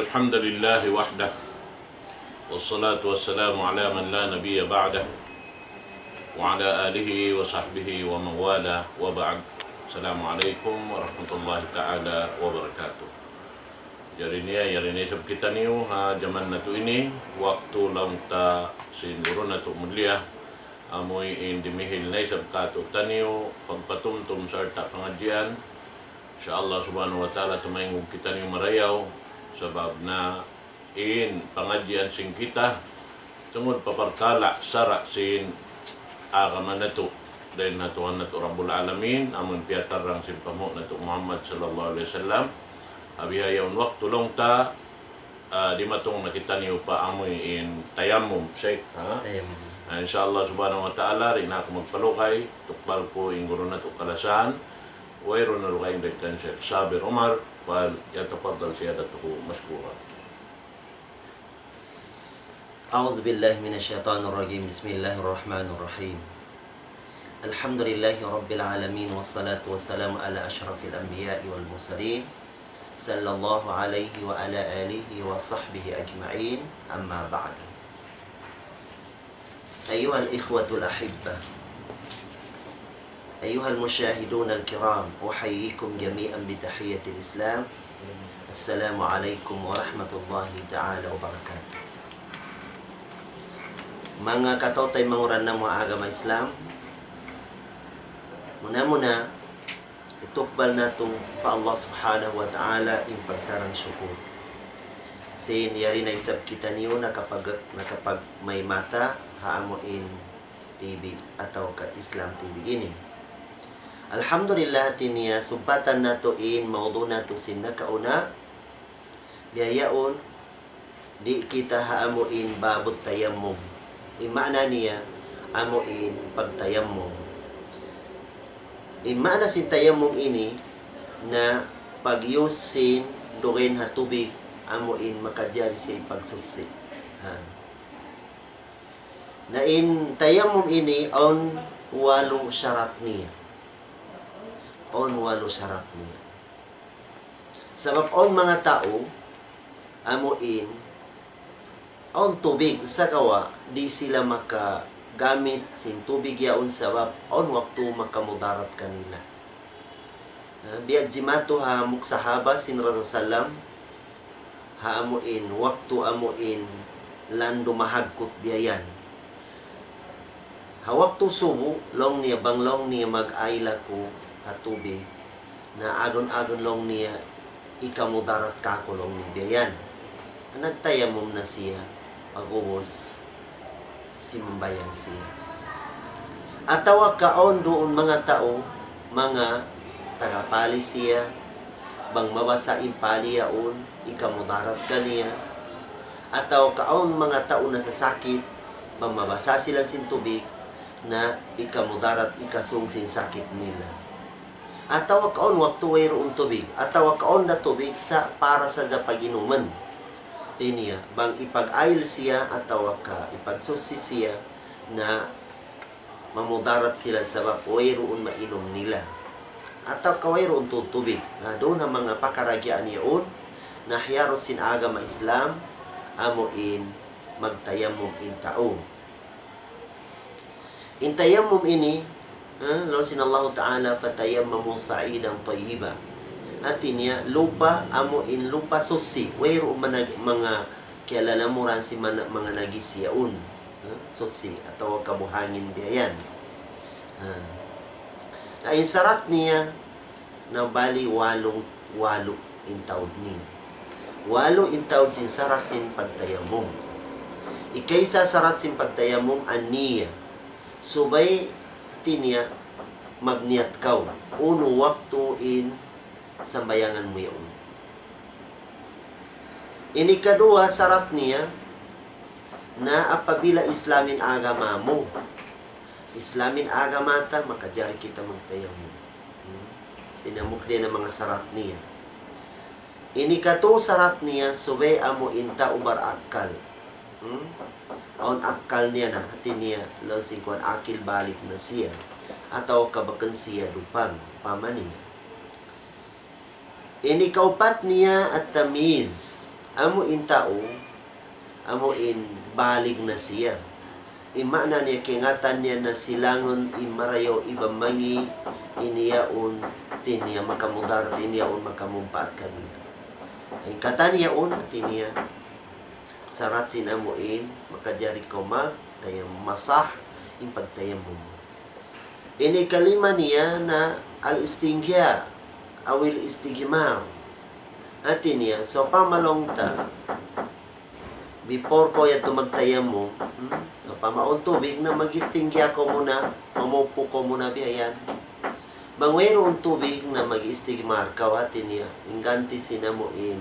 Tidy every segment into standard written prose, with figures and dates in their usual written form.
الحمد لله وحده والصلاة والسلام على من لا نبي بعده وعلى آله وصحبه ومن والاه وبعد. Assalamu alaikum warahmatullahi ta'ala wabarakatuh. Yari niya sab kita niyo ha zaman na to ini waktu lang ta sinuro na to mulia amoy indimihil na sab kato taniyo pagpatumtum sa arta pangadyan. Insyaallah subhanahu wa ta'ala tumayong kita niyo marayaw sabab na pangadyan sing kita tungod papartala sara sin agaman na to dahil natuhan na to Rabbul Alamin amon piyatarang simpamo na to Muhammad sallallahu alaihi wasallam abihayaw waktu long ta di matong nakita niyo pa amoy tayammum Sheikh ha Tayammum. Insyaallah subhanahu wa ta'ala rin ako magpalukay tukbal ko inguro na to kalasan wayro na lukayin dekan Sheikh Sabir Umar wal yatafaddal siyadatuhu mashkura. أعوذ بالله من الشيطان الرجيم بسم الله الرحمن الرحيم الحمد لله رب العالمين والصلاة والسلام على أشرف الأنبياء والمرسلين صلى الله عليه وعلى آله وصحبه أجمعين أما بعد أيها الإخوة الأحبة أيها المشاهدون الكرام أحييكم جميعا بتحية الإسلام السلام عليكم ورحمة الله تعالى وبركاته. Mga katotay manguran na mga agama Islam, muna itukbal natong fa Allah subhanahu wa ta'ala in pagsarang syukur. Sin yari na isab kita niyo na kapag may mata haamuin TV atau ka Islam TV ini. Alhamdulillah tiniya subatan nato in maudu nato sin nakauna biyayaon di kita haamuin babot tayammum. Imana niya amuin pagtayammum. Imana si tayammum ini na pagyusin dugen ha tubig amuin makadyari siya pagsusi. Na in tayammum ini on walo syarat niya. On walo syarat niya. Sabab on mga tao amuin on tubig sa kawa di sila makagamit sin tubig yaon sabab on waktu makamudarat kanila. Biag jimato ha muksahaba sin Rasulullah ha amuin waktu amuin lando mahagkot biyayan. Ha waktu subo long niya banglong niya mag-ayla ko ha tubig na agon-agon long niya ikamudarat kakulong ni biyayan. Nagtayamum na siya pag-uwos simbayan siya. Atawa kaon doon mga tao, mga tagapali siya, bang mabasa impali yaon, ikamudarat kaniya. Atawa kaon mga tao na sasakit, bang mabasa sila sin tubig, na ikamudarat ikasung sin sakit nila. Atawa kaon waktu wayroon tubig, atawa kaon na tubig sa para sa paginuman. Tiniya, bang ipag-ayil siya atawa ka ipagsusi siya na mamudarat sila sa wayroon mainom nila. Ataw ka wayroon tubig na doon ang mga pakaragyan niyon na hiyaro sin agama Islam amuin magtayamum in tao. In tayamum ini, law sin Allah Ta'ala fatayammamu sa'idan tayyiba. Atin niya, lupa, amuin lupa susi. Wayro mga kialalamuran si mga nagisyaon. Susi, atau kabuhangin biyan. Ay sarat niya, na bali walo intaod niya. Walo intaod sin sarat sin pagtayamum. Ikaysa sarat sin pagtayamum an niya. Subay, tiniya, magniyat kaw. Uno waktu in sambayangan mo yun. Ini kadua syarat niya na apabila Islamin agama mo. Islamin agama ta makajari kita magtayamum. Tinamuk din ang mga syarat niya. Ini katu syarat niya subay amo inta ubar akal. On akal niya na hati niya lansing kuan akil balik na siya atau kabakan siya dupang paman niya. Ini kaupat niya at tamiz amo in tao, amo in balig na siya. Imana niya kingatan niya na silangon imarayo ibamangi iniyaon tiniya makamudar tiniyaon makamumpaat kaniya. Ang katan niyaon tiniya sarat sinamuin makajari ko tayam masah in pagtayam mo. Ini kalima niya na al-istinghya awil istigmaw. Atin niya so pamalongta before ko yan magtayam mo, pamaon tubig na mag-istinggya ko muna, mamupo ko muna biyayan. Mangwero tubig na mag-istigmar, kawatin niya, ingganti sinamuin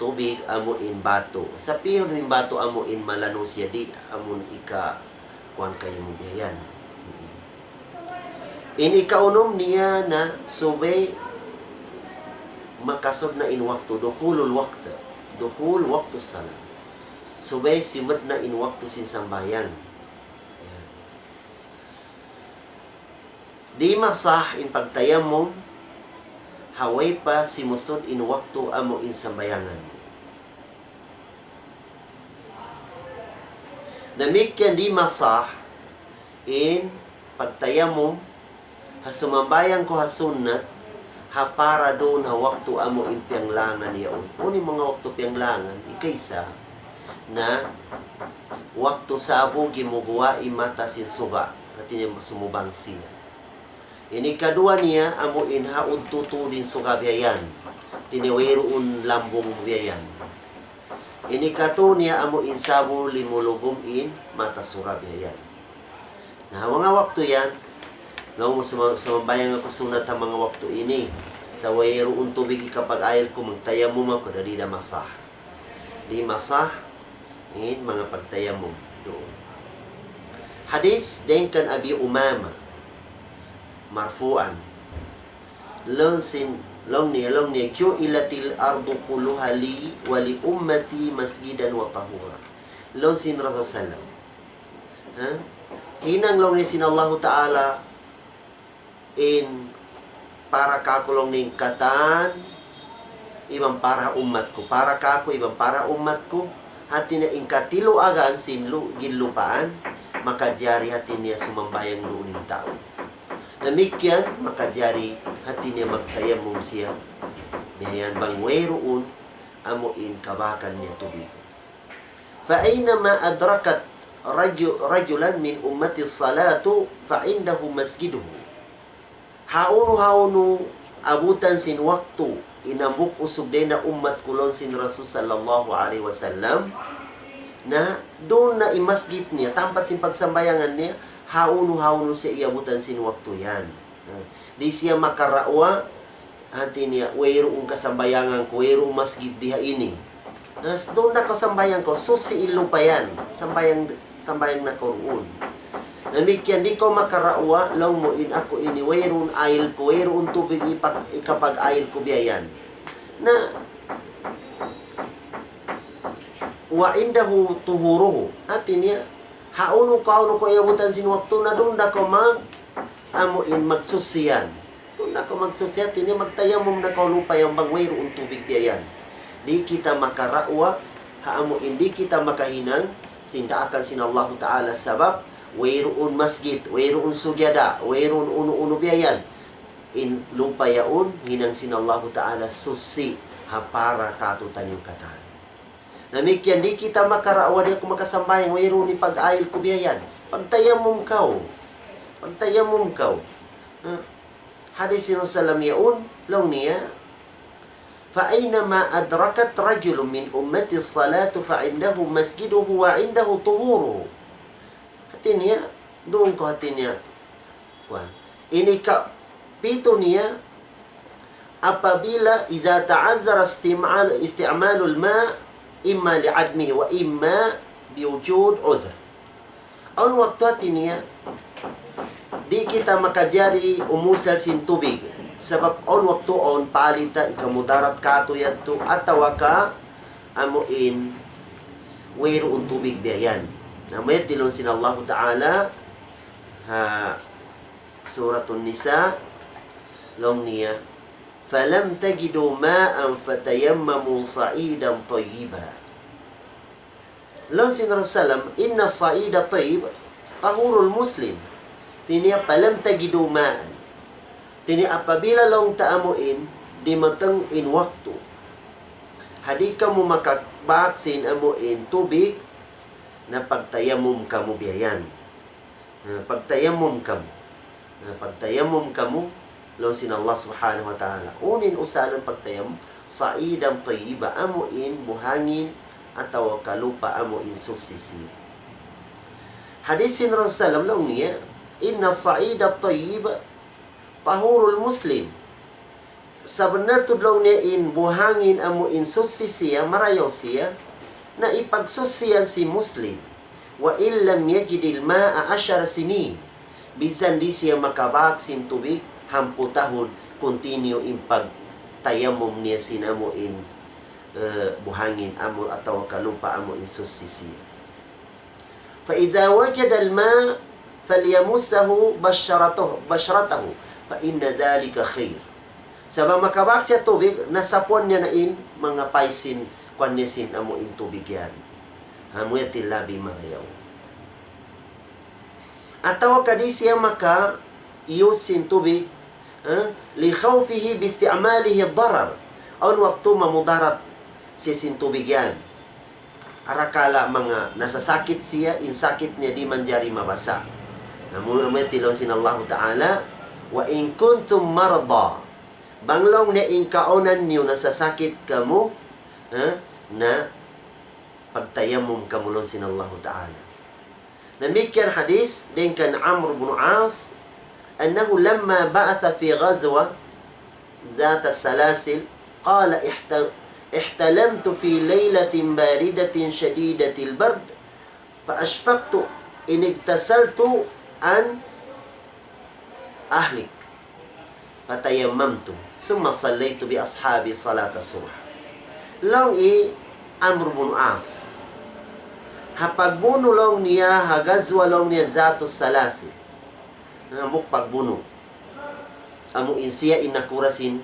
tubig amuin bato. Sa pihon ng bato amuin malanos ya di, amun kuan kayo mo biyayan. Inikaunom niya na subay makasod na in waktu dukhulul waktu salat subay simut na in waktu sin sambayan di masah in pagtayamum haway pa simusod in waktu amo in sambayangan namikyan di masah in pagtayamum hasumambayang ko hasunat para doon waktu amo impyang langan yaon. Uni mga waktu piyang langan, ikaysa na waktu sabo gimuguwa imata sin suga at niya sumubang siya. Ini kadua niya amo inhaod tutulin suga biyayan. Tiniwiroon lambong biyayan. Ini kato niya amo insabo limulugom in mata suga biyayan. Na mga waktu yan, no, sumambayang ako sunat ang mga waktu ini. Sa wayroon tubig kapag ayal ko magtayam mo ko dali na masah. Di masah in mga pagtayam mo doon. Hadis din kan Abi Umama marfu'an. Long niya kyo ilatil ardu kulluha li wa li ummati masjidan wa tahura. Long sin Rasul sallam. Hinang long ni sin Allah Ta'ala in para kakulong ning katan ibang para umat ko para kako ibang para umat ko hati na inkatilo agan sinlu ginlupaan makajari hati niya sumambayang doon ng tao namikyan makajari hati niya magtayamum siya bihayan bang wayroon amuin kabakan niya tubig fa aynama adrakat rajulan min ummati salatu fa indahu masjiduhu haunu abutan sin waktu inambuk usog din na umat kulon sin Rasul sallallahu alaihi wasallam na doon na imasgit niya tampat sin pagsambayangan niya haunu siya iabutan sin waktu yan di siya makarawa hati niya wayroong kasambayangan ko wayroong masgit diha ini doon na kasambayang ko susi ilo pa yan sambayang na koruon namikyan di ko makarawa lang mo in ako ini wayroon ayil ko wayroon tubig ikapag ayil ko biyayan na wa indahu tuhuruhu atin niya hauno ko iabutan sin waktu na doon na ko amuin magsusiyan doon na ko magsusiyan niya magtayamum na ko lupa yung bang wayroon tubig biyayan di kita makarawa haamuin di kita makahinang sindaakan sin Allah Ta'ala sabab wayroon masjid, wayroon sugyada, wayroon uno-uno biyayan. In lupa yaon, hinang sinallahu ta'ala susi para katutan yung katan. Namikyan, di kita makaraawa di ako makasambayang, wayroon ni pag-ayil ko biyayan. Pagtayamum kaw. Hadis sino salam yaon, long niya, فأينما أدركت رجل من أمة الصلاة فعنده مسجده وعنده طهوره niya, doon ko hati niya. Ini pito niya, apabila iza ta'adzara isti'malul ma imma li'admihi wa imma biwujud udhr. Ang waktu hati niya, di kita makajari umusal sin tubig. Sebab ang waktu on palita ikamudarat kato yato atawa ka amuin wayroon tubig biyayan. Namayat dilon sin Allah Ta'ala Suratun Nisa long niya فَلَمْ تَجِدُوا مَاءً فَتَيَمَّمُوا صَعِيدًا طَيِّبًا. Lawan si Rasulullah, inna sa'ida tayyib tahurul muslim. Tinia palam tagidu ma'an. Tinia apabila long taamuin di matang in waktu. Hadi ka mo makabaksin amuin tubig na pagtayamum kamu biyayan. Pagtayamum kamu. Pagtayamum kamu lawan sin Allah subhanahu wa ta'ala. Unin usalan pagtayamum sa'idan tayyiba amuin buhangin atau kalupa amo insusisi. Hadisin Rasulullah lang niya, inna sa'ida tayyib tahurul muslim. Sabenar tudlong niya in buhangin amo insusisi marayaw siya na ipagsusiyan si muslim. Wa illam yajidil ma'a 10 sinin. Bisan di siya makabaksin tubig, 10 tahun continue impag tayamum niya sinamuin buhangin amo atau kalupa amo insusisi. Fa idza wajada al-ma' falyamussahu basharatahu fa inna dhalika khair. Sabang makabak siya tubig, nasapon niya na in mga paisin kwannesin amo in tubig yan. Hamuya tilabi marayaw. Ataw kadi siya maka yusin tubig li khawfihi bi isti'malihi ad-darar. Aun waktu mamudarat sisin tubig yan. Arakala mga nasasakit siya, insakit niya di man jari mabasa. Namun tilaw sin Allah Ta'ala, wa in kuntum marda, banglong na in kaunan niyo nasasakit kamu, na pagtayamum kamu lon sin Allah Ta'ala. Namikyan hadis din kan Amr ibn As, annahu lamma ba'atha fi ghazwa ذات السلاسل قال احتلمت في ليلة باردة شديدة البرد فأشفقت إن اغتسلت أن أهلك فتيممت ثم صليت بأصحابي صلاة الصبح. Long Amr ibn As hapagbuno long niya hagazwa long niya Zatus Salasil ngamuk pagbuno amo insiya inakurasin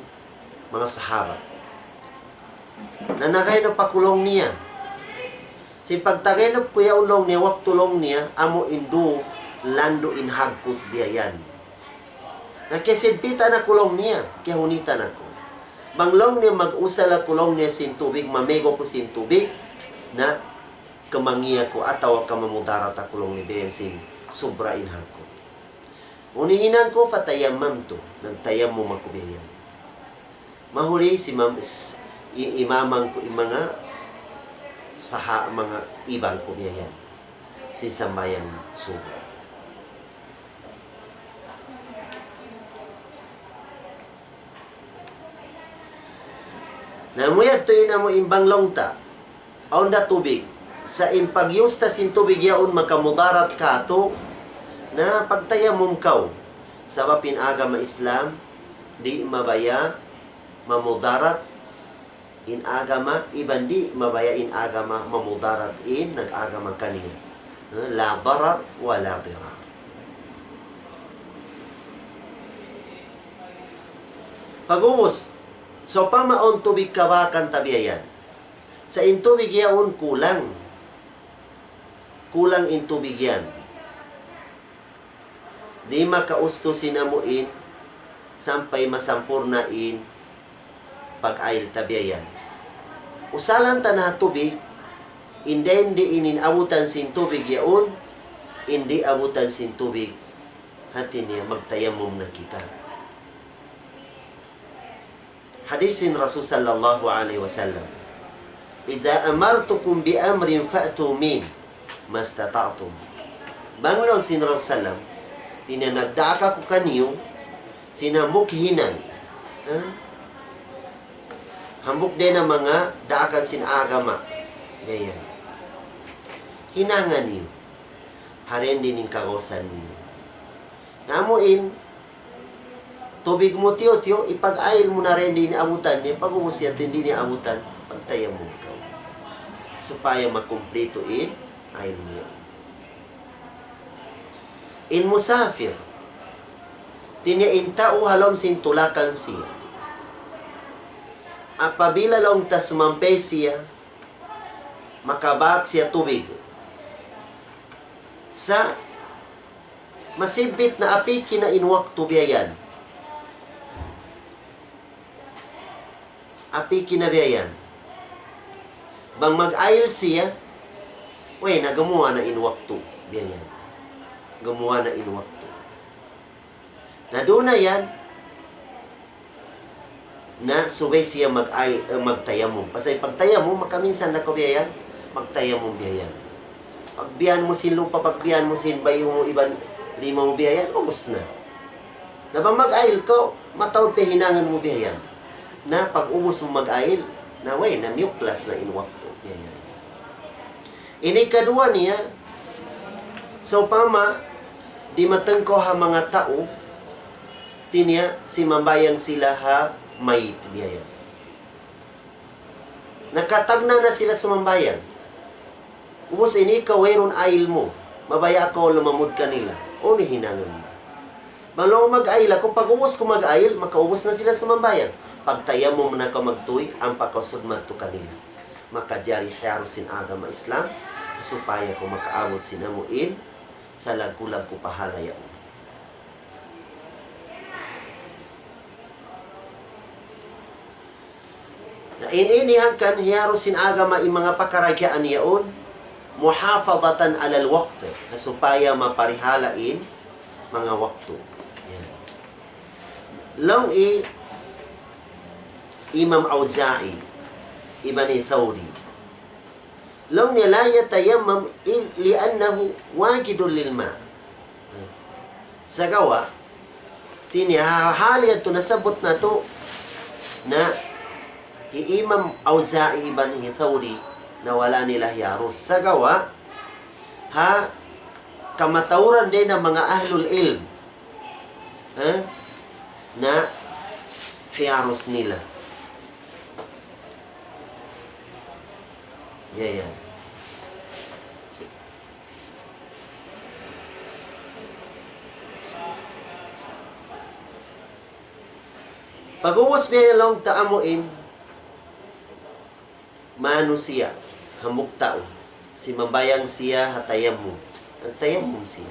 mga sahaba nanagay na pakulong niya. Si pagtagay na kuya ulong niya, waktulong niya, amo indu, lando in hagkut biyayan. Nakisimpita na kulong niya, kaya hunita na ko. Banglong niya mag-usala kulong niya sin tubig, mamego ko sin tubig, na kamangiya ko, atawa ka mamudarat na kulong ni biyan sin sobra in hagkut. Unihinan ko, fatayamam to, nagtayam mo makubiyan. Mahuli si Mamis, imamang ko mga saha mga ibang kubiyayan si sambayan subo. Namuyat to ina mo imbang longta aon da tubig sa impagyusta sin tubig yaon makamudarat ka to na pagtayamum kaw sa pinaga ma Islam di mabaya mamudarat in agama, ibandi mabaya in agama, mamudarat in nag-agama kaniya. La darar wa la dirar. Pagubos, so pamaon tubig kabakan tabiayan. Sa intubig yaon kulang. Kulang intubig yan. Di makausto sinamuin, sampay masampurnain, pag-ail tabiayan. Usalan tanah tubig, hindi abutan sin tubig yaon, hindi abutan sin tubig, hati niya magtayamum na kita. Hadisin Rasul sallallahu alaihi wasallam, Ida amartukum bi amrin fa'tu min mastata'tum. Banglon sin Rasul sallam, tinanagdaka ko kaniyo, sinamukhinan, hambuk din ang mga daakan sin agama. Ganyan. Hinangan niyo. Haren din yung kagosan niyo. Ngamuin, tubig mo tiyo, ipag-ail mo na rin din abutan niya. Pag umusyat hindi niya abutan, pagtayam mo ikaw. Supaya makumplito in, ail mo yan. In musafir, tiniin tao halom sin tulakan siya. apabila long ta sumampay siya, makabak siya tubig. Sa masibit na api kinainwak tubiyayan. Api kinabiyayan. Bang mag-ail siya, nagamuha na inwak to. Biyayan. Gamuha na inwak to. Na doon na yan, na subay siya magtayamom. Pasay pagtayamom, makaminsan na kabiyayan, magtayamom biyayan. Pagbiyan mo sin lupa, pagbiyan mo sin bayo mo iban, lima mo biyayan, ubos na. Na bang mag-ail ko, matawad pa hinangan mo biyayan. Na pag ubos mo mag-ail, na namyuklas na inwak to. Biyayan. Ini kadua niya, so pama, di matengko ha mga tao, tinya si mambayang sila ha may biyayan. Nakatagna na sila sumambayang. Ubos ini kawayron ail mo, mabaya ako lumamod kanila. O ni hinangan mo. Balong mag-ail ako, pag ubos ko mag-ail, makaubos na sila sumambayang. Pagtaya mo na ka magtuy, ang pakasod man to kanila. Makajari hayarusin agama Islam, supaya ko makaabot sinamuin, sa lagkulag ko pahalaya. Na ininihan kan hiyarusin agama yung mga pakaragyaan yaon, muhafadatan alal waqt, supaya maparihalain mga wakto. Yan. Long Imam Auza'i, Ibn Thawri, long niya la yatayammam li'annahu wajidun lil ma. Sa gawa, tinihahali ito nasabot na to na Imam Auza'i Ibn Thawri na wala nila hiyarus. Sa gawa, kamatauran din ng mga ahlul ilm na hiyarus nila. Yan. Pag-uwas niya lang taamuin, mano siya, hamuk tao. Si mambayang siya, hatayamum. Nagtayamum siya.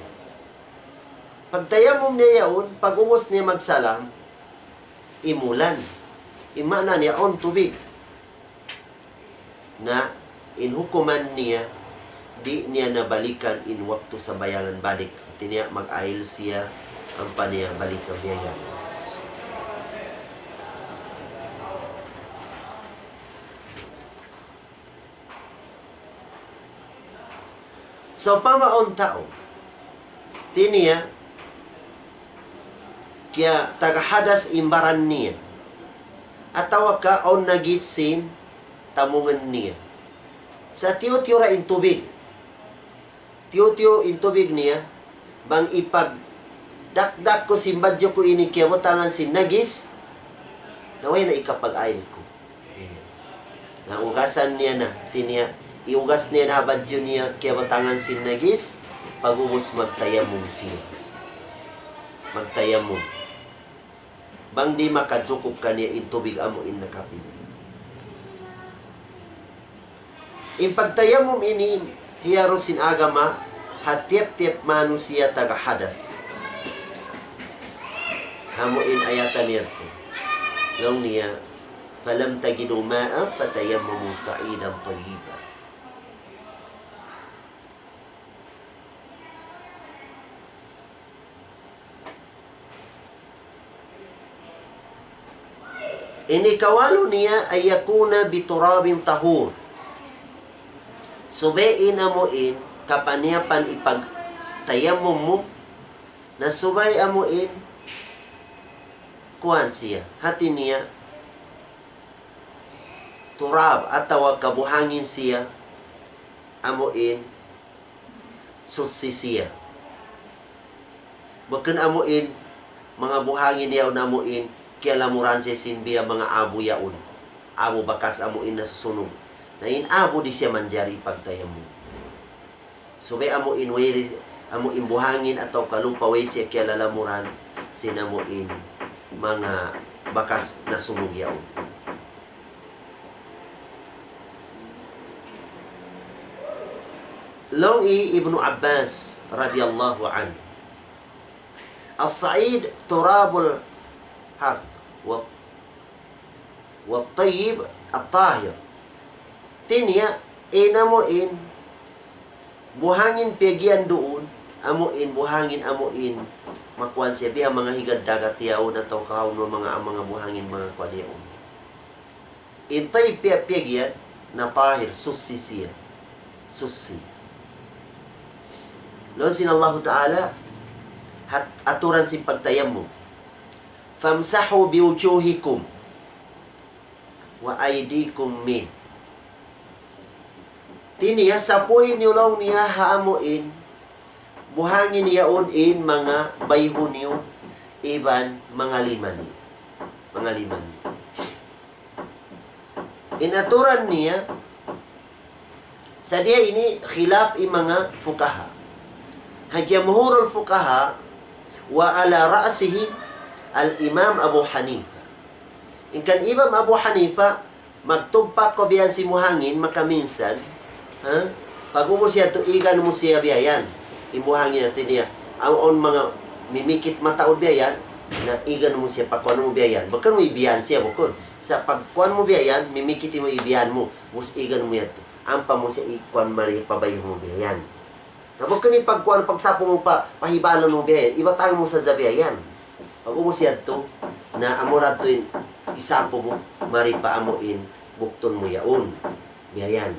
Pagtayamum niya yaon, pag-uwas niya magsalam, imulan. Imana niya on tubig. Na inhukuman niya, di niya nabalikan in waktu sa bayangan balik. At niya mag-ail siya, ang pa niya balikan niya. So, pamaon tao, tiniya, kaya tagahadas imbaran niya. At tawag ka, on nagisin, tamungan niya. Sa tiyo-tiyo ra in tubig. Tiyo-tiyo in tubig niya, bang ipag dakdak ko simbadyo ko ini kaya mo tangan si nagis, naway na ikapag-ail ko. Naugasan niya na, tiniya, iugas niya na badyo niya kaya matangan si nagis, pag-ubos magtayamum siya. Magtayamum. Bang di makajukup ka niya in tubig amo in nakapin. In pagtayamum ini, hiyarusin agama, hatiap-tiap manusia taga hadas. Hamuin ayatan niya to. Long niya, falam tagidu ma'am fatayammamu sa'idan tayyiba. Inikawalo niya ay yakuna biturabin tahur. Subayin amuin, kapaniapan ipagtayamum mo, na subay amuin, kuhan siya, hati niya, turab, at tawag kabuhangin siya, amuin, susi siya. Bakan amuin, mga buhangin niya amuin, kaya lamuran siya sinbiya mga abo yaon. Abo bakas amuin na susunog. Na inabo di siya manjari pagtayamum. So, amuin way, amuin buhangin ataw kalupa way siya kaya lalamuran sinamuin mga bakas na sunog yaon. Longi Ibnu Abbas radhiyallahu an. As-sa'id turabul harth wa tayyib at-tahir. Tinya inamuin buhangin pegyan doon, amuin buhangin amuin makuan siya biya mga higad dagat yaon ataw kahaw no mga buhangin mga kwadyaon. Intay pegyan na tahir susi siya. Susi. Lon sin Allah Ta'ala aturan si pagtayamum. Famsahu biwujuhikum wa aydikum min. Tiniya sapuhin niyo lang niya haamuin buhangin yaon in mga bayhon niyo iban mga liman niyo. Mga liman niyo. Inaturan niya sa dia ini khilaf i mga fukaha. Hagyamhurul fukaha wa ala ra'sihi al-Imam Abu Hanifa. Ingkan Imam Abu Hanifa magtumpak ko biyan si muhangin makaminsan, pag umo siya tuigan mo siya biyayan, imuhangin natin niya. Ang mga mimikit mataod biyayan, na igan mo siya pagkuan mo biyayan. Bakit mo ibiyan siya bukod? Sa pagkuan mo biyayan, mimikit mo ibiyan mo, mus igan mo yan. Ampa mo siya ikuan mari pabayo mo biyayan. Na bakit ni pagkuan pagsapo mo pahibalan mo biyayan, ibatang mo sa zabiyayan. Pag umo siya to, na amurad to isapo mo, mari paamuin, bukton mo yaon. Biyayan.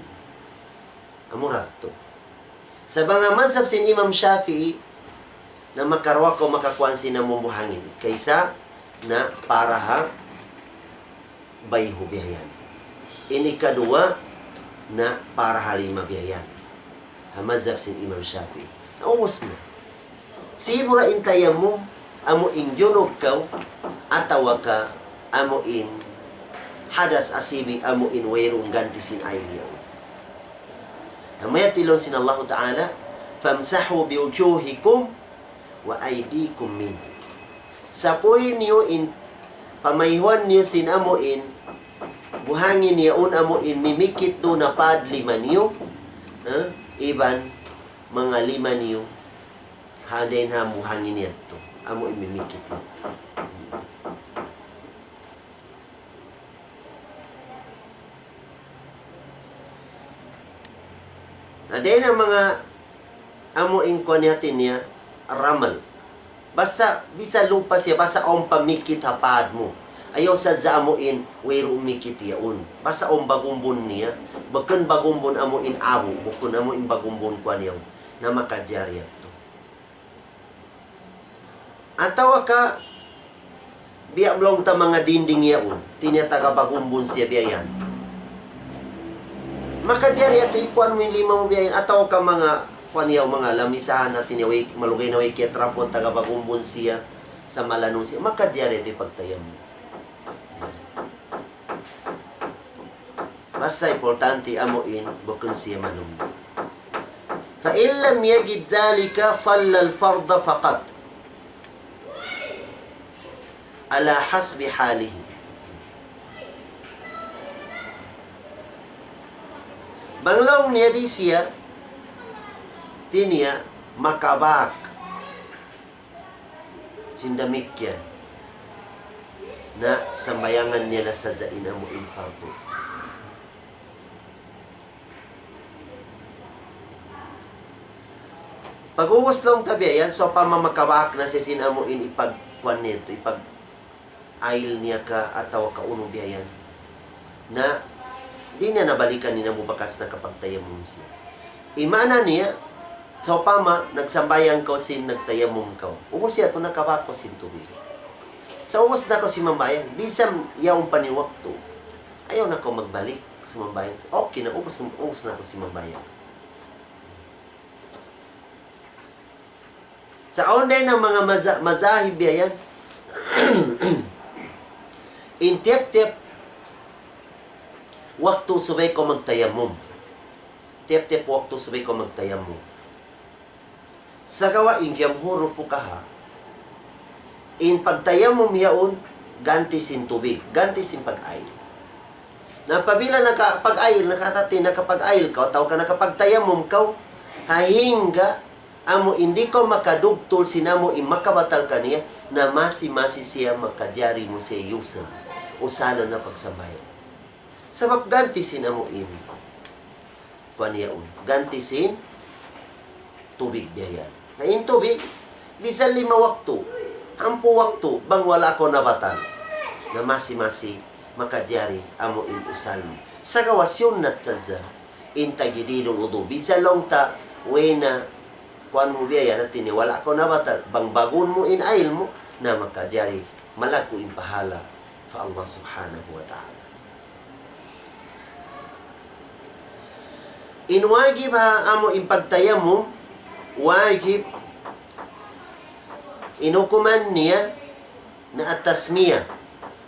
Amurad to. Sa mga mazhab sin Imam Shafi'i, na makarwa ko makakuan sina mumuhangin kaysa na para ha bayho biyayan. Ini kadua na para halima biyayan. Hamazhab sin Imam Shafi'i. Naubos na. Sibura intayam mo amo in junub kaw atawa ka amo in hadas asibi amo in wayrong ganti sin ayliyaw. Namaya tilon sin Allah Ta'ala famsahu biwujuhikum wa aydikum min. Sapuhin niyo in pamayhuan niyo sin amuin buhangin niyaon amuin mimikit do na pad lima niyo iban mga lima niyo hadain ha buhangin niya to amuin mimikit ito. Hadain ang mga amuin ko niya ramal. Basta bisa lupa siya, basta om pamikit hapad mo. Ayaw sa zaamuin, wero umikit yaon. Basta om bagumbon niya, bakan bagumbon amuin abo, bukun amuin bagumbon kwa niyaw, na makadyarya to. Atawa ka, biya blong ta mga dinding yaon, tinataga bagumbon siya biyayan. Makadyarya to, ikuan mo yung lima mo biyayan, atawa ka mga kaniyaw mga lamisahan natin yaway malugay na way ketrapon taga bagumbon siya sa malanong siya makadyari ito pagtayam mo. Basta importante amuin bukun siya manong. Fa illam yajid dhalika salla al-farda faqat ala hasbi halihi. Banglaw niya di siya tinia makabak sindamikyan na sambayangan niya na sa zaina mo infarto. Pag-uwas lang tabiayan, so pamamakabak na si sinamuin ipagkuan nito, ipag-ail niya ka ataw ka unong biyayan na di na nabalikan ni na mo bakas na kapagtayam mo siya. Imana niya, so pama, nagsambayang ko sin nagtayamum ko. Ubus siya ito nakabako sin tubig. Sa ubus na ko si mambayan, bisam yaong paniwak to. Ayaw na ko magbalik sa mambayan. Okay na, ubus na ko si mambayan. Sa onday ng mga mazahib yan, intip-tip, waktu subay ko magtayamum. Tip-tip waktu subay ko magtayamum. Sa gawain jamhurul fuqaha in pagtayamum yaon ganti sin tubig, ganti sin pag-ail. Na pabila nakapag-ail, nakatati nakapag-ail ka, tao ka nakapagtayamum ka, hahingga amo hindi ko makadugtol sinamo makabatal kaniya na masi siya makajari mo siya yusam usalo na pagsabayan. Sabab ganti sinamo kaniyaon. Ganti sin tubig biyayan. Na in tubig, bisan 5 waktu, 10 waktu, bang wala ko nabatan na masi makajari amo usal mo. Sa gawasyon nat sadya, intagididong udo. Bisan long ta, wena, kuan mo biya na wala ko nabatan, bang bagun mo ail mo, na makajari, malago pahala fa Allah subhanahu wa ta'ala. Inwagib ha amo pagtayam mo, wajib inukuman niya na atasmiya.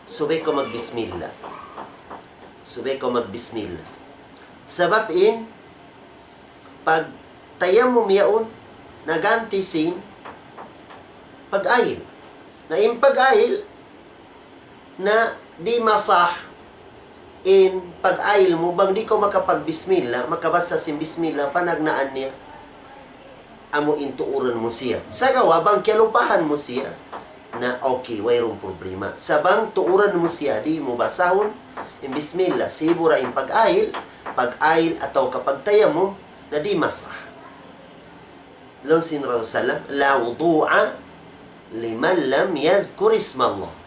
Subay ko magbismillah. Subay ko magbismillah. Sabab pag tayam mo miyaon, nagantisin pag-ayil. Na pag-ayil na di masah pag-ayil mo, bang di ko makapagbismillah, makabasa sin bismillah, panagnaan niya, amo tuuran mo siya. Sa gawa, bang kialupahan mo siya, na okay, wayrong problema. Sa bang tuuran mo siya, di mo basahon, bismillah, sibura pag-ayil ataw kapag tayam mo, na di masah. Lonsin Rasulullah, la wudu'a liman lam yadhkur ismallah.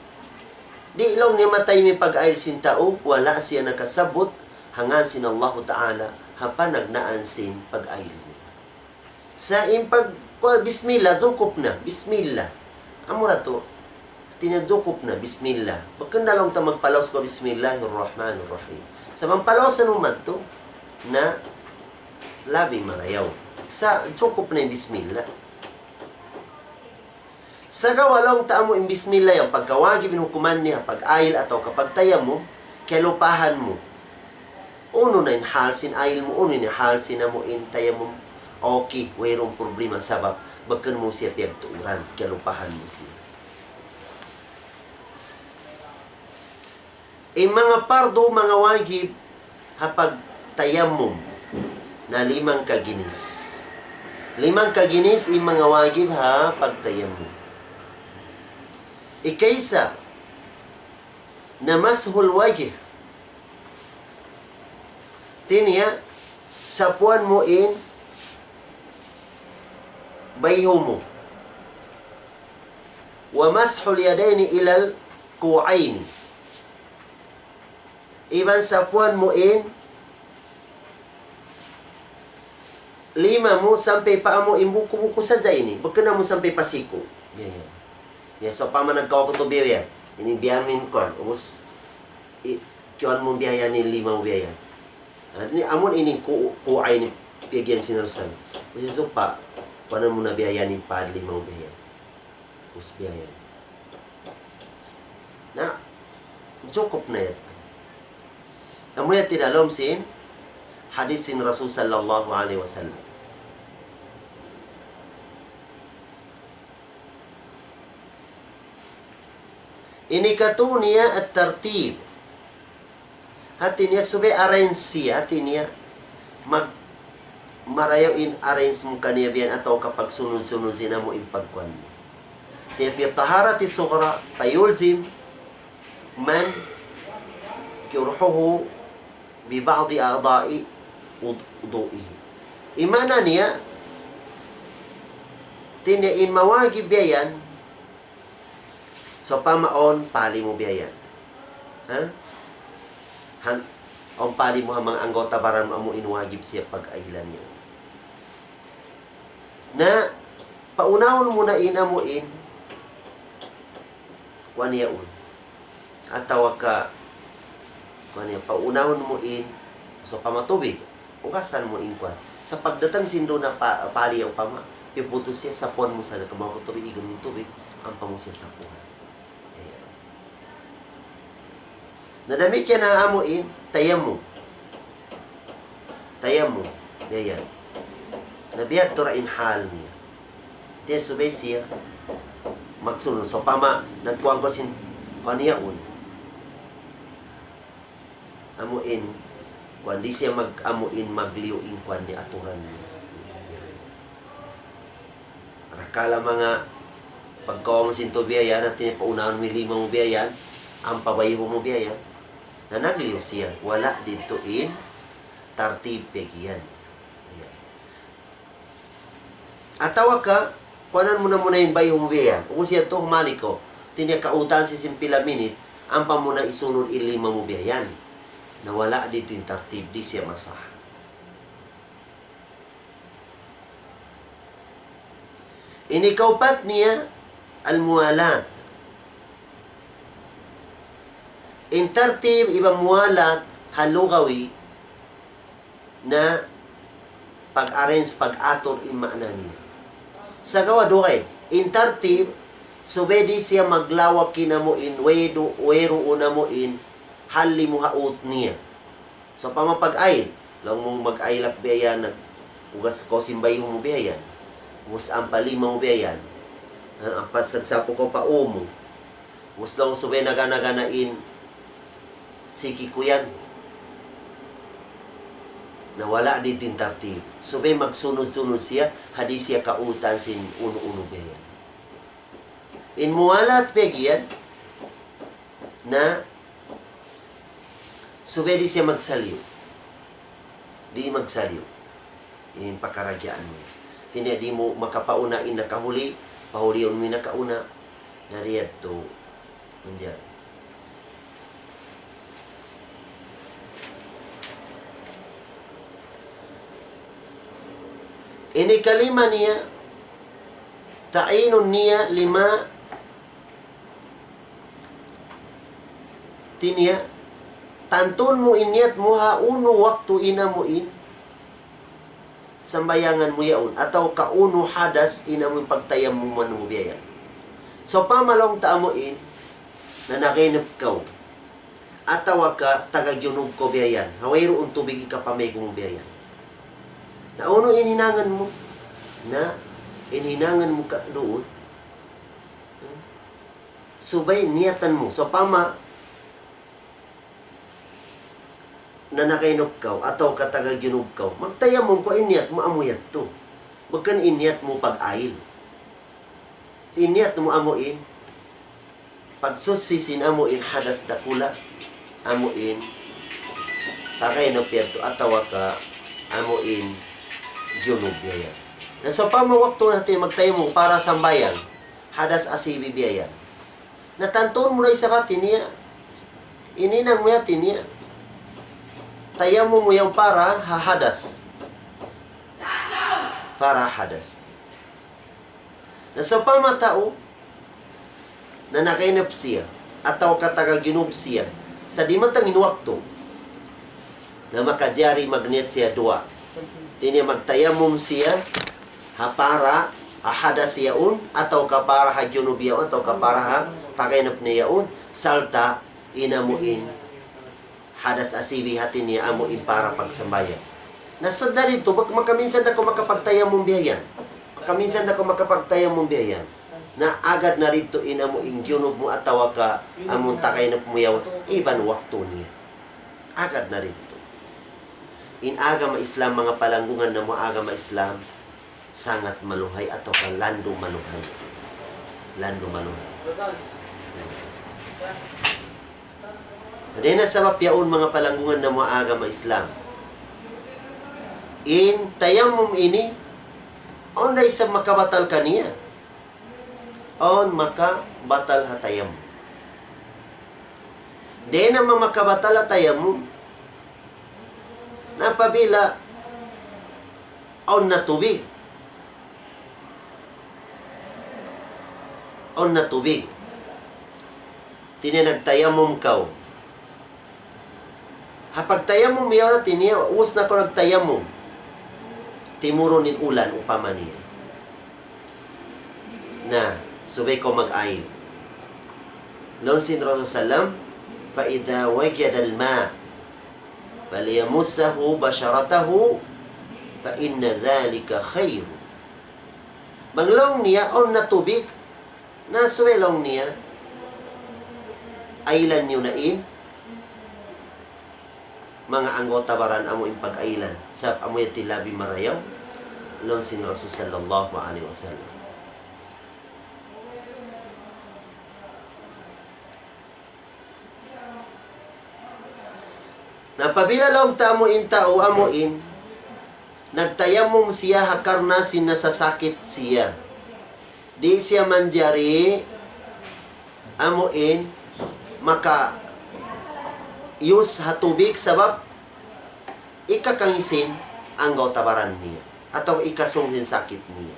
Di ilong niya matay may pag-ayil sin tao, wala siya nakasabot, hangan sin Allah Ta'ala, hapanagnaan sin pag-ayil niya. Sa bismillah, zukop na, bismillah. Amura to, tinadukop na, bismillah. Bakit na lang ta magpalaos ko, bismillahirrahmanirrahim. Sa mampalaosan mo man to, na labi marayaw. Sa zukop na yung bismillah. Sa gawalong ta mo bismillah yung pagkawagi binukuman niya, pag-ayil ataw kapag tayam mo, kialupahan mo. Uno na halsin ayil mo, uno na halsin na mo tayam mo. Okay, wayrong problema sabab, bakan mo siya piyagtuuran, kialupahan mo siya. Mga pardo, mga wajib, hapag tayam mo na 5 kaginis. 5 kaginis, mga wajib ha, pagtayam mo. Ikaysa, na mashul wajih. Tiniya, sapuan mo bayho mo. Wa mashul yadaini ilal ku'aini. Iban sapuan mo 5 mo sampai pa mo buku-buku sa zaini. Bakit na mo sampai pasiko. Yan. Ya, so pa man nagkaw ko to biya. Ini biyamin ko. Ubus kiyon mo biya ni 5 biya. Ni amon ini kuay ni pigyan sinusan. Kasi so pa paano mo na biya ni pa 5 biya. Ubus biya. Na cukup na ito. Amoy tidalom sin hadis sin Rasul sallallahu alaihi wasallam. Ini katunia at-tartib. Hati niya subay arrange siya. Hati niya marayawin arrange mo kaniya biyan ataw kapag sunod-sunod sina mo impagkwan mo. Kaya fi taharati sughra payulzim man kirhuhu bi ba'di a'da'i wudu'ihi. Imana niya tiniin mawagib biyan. So, pamaon, pali mo biyayan. Ha? On pali mo ang mga anggota baran mo inuwagib siya pag-ailan niya. Na, paunahon mo na inamuin, kuha niya un. At tawag ka, kuha niya, paunahon mo so pamatubig, ukasan mo kuha. Sa pagdatang sindo na pali ang pama, iputos siya sa puwan mo sa nakamawag tubig, igon yung tubig, ang pamo siya sa puwan. Nadamit yan na amuin, tayam mo. Tayam mo. Ganyan. Nabiyat to rain hal niya. Tiyan subay siya, magsunod. So, pama, nagkuhan ko sin paniyaon. Amuin, kuhan di siya mag-amuin, magliuin kuhan ni aturan niya. Rakala mga pagkawang sinto biyayan at tinipaunahan mo 5 biyayan, ang pabayo mo biyayan, na nagliw siya. Wala dito in tartipeg yan. Ayan. Atawa ka, kuanan mo na muna yung bayo mo biyayan. Kung siya to, humali ko, tiniyakautan si simpila minit, ang pa muna isunod 5 mo biyayan. Na wala dito yung tartib, di siya masah. Inikaupat niya al-muwalat. In tartib ibang muwalat halugawi na pag-arrange, pag-ator in maana niya. Sa gawa doon, in tartib, subedi siya maglawak kinamuin, wero una mo in, hali mo haut niya. So, pamapag-ayl, lang mong mag-aylak biyayan, nag-ugas ko simbay mo biyayan, mus ang palima mo biyayan, ang pasagsapo ko pa umo, mus lang subay nagana-ganain, siki ko yan, na wala din tintartib. Subay magsunod-sunod siya, hadi siya kautan sin uno-uno biyayan. In muwalat pegyan, na subay di siya magsaliw. Di magsaliw. In pakaragyaan mo. Tinya di mo makapaunain na kahuli, pahuliyon mo na kauna, nariyad to, manjari. Ini kalima niya, ta'inun niya 5, tinya, tantun mo inyat mo ha uno waktu ina mo in, sambayangan mo yaon, ataw kauno hadas ina mo pagtayam mo manubiyayan. So, pamalong taamuin, na nakinap ka, ataw ka tagagyunog ko biyayan, hawayro ang tubig ikapamay kong biyayan. Na uno ininangan mo, na ininangan mo ka doon, subay niyatan mo. So, na nakainok ka, ataw ka tagagyunog ka, magtayam mo ko inyat mo amuyat to. Magkan inyat mo pag-ail. Si inyat mo amuin, pagsusisin amuin hadas dakula, amuin, takay no pierto, atawa ka, amuin, gyunog biyayan. Na sa pamawakto natin magtayam mo para sambayan, hadas asibi biyayan. Natantuon mo na isa ka, tiniya. Ininang mo ya, tiniya. Tayam mo yung para hahadas. Para hadas. Na sa pamatao, na nakainap siya, ataw katagaginub siya, sa di matang inuwakto, na makadyari magnet siya dua. Tini magtayamom siya, para hahadas siyaon, ataw ka para hagyunub yaon, ataw ka para ha takainap niya yaon, salta inamuin, hadas asibi hati niya amuin para pagsambayan. Nasad na rito, makaminsan na ko makapagtayam mong biyayan. Makaminsan na ko makapagtayam mong biyayan. Na agad na rito inamuin gyunog mo atawa ka among takay na pumayaw, iban wakto niya. Agad na rito. In agama Islam, mga palanggungan na mo agama Islam, sangat maluhay atau ka lando maluhay. Lando maluhay. Dahil na sa mapyaon mga palanggungan na mga agama Islam. In tayamum ini, on na isa makabatal kaniya. On makabatal hatayam. Dahil na makabatal hatayam, napabila on na tubig. On na tubig. Tinanagtayamum kaw. Hapag tayamum yaw na tiniya, uus na ko nagtayamum. Timuro nin ulan upama niya. Na, subay ko mag-ail. Lonsin Rasulullah, فَإِذَا وَجَدَ الْمَاء فَلْيَمُسَّهُ بَشَرَتَهُ فَإِنَّ ذَلِكَ خَيْرٌ. Maglong niya, on na tubig, na suwelong niya, ailan niyo na in, mga anggota baran amo yung pag-ailan sa amoy tilabi marayaw, lonsin Rasul sallallahu alaihi wasallam. Apabila long tamuin tao amuin, nagtayamum siya hakarna sinasasakit siya. Di siya manjari amuin maka use hatubig sabab ikakangisin ang gautabaran niya atau ikasungsin sakit niya.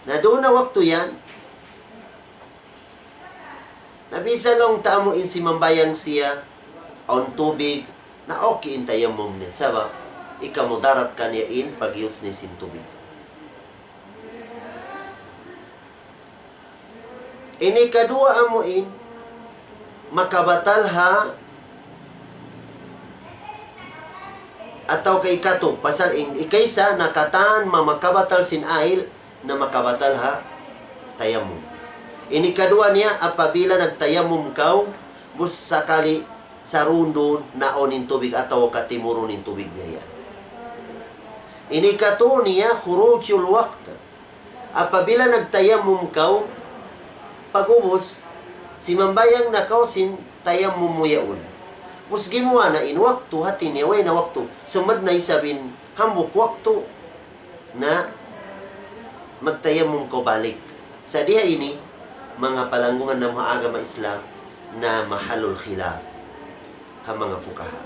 Na doon na waktu yan, nabisa long taamuin si mambayang siya on tubig na okay intayamum niya sabab ikamudarat ka niya in pag-use ni sin tubig. Ini kadua amuin makabatal ha atau kay kato pasal ikaysa nakatan mamakabatal sin ail na makabatal ha tayamum. Ini kadua niya apabila nagtayamum kau bus sakali sa rundon naonin tubig atau katimurunin tubig niya. Ini kato niya khurujul waqt. Apabila nagtayamum kau pagubos si mambayang nakaw sin tayamum mo yaon. Bus gimuha na in waktu hati niya way na waktu. Sumad na isabin hambuk waktu na magtayamum ko balik. Sa diha ini mga palanggungan ng mga agama Islam na mahalul khilaf ha mga fukaha.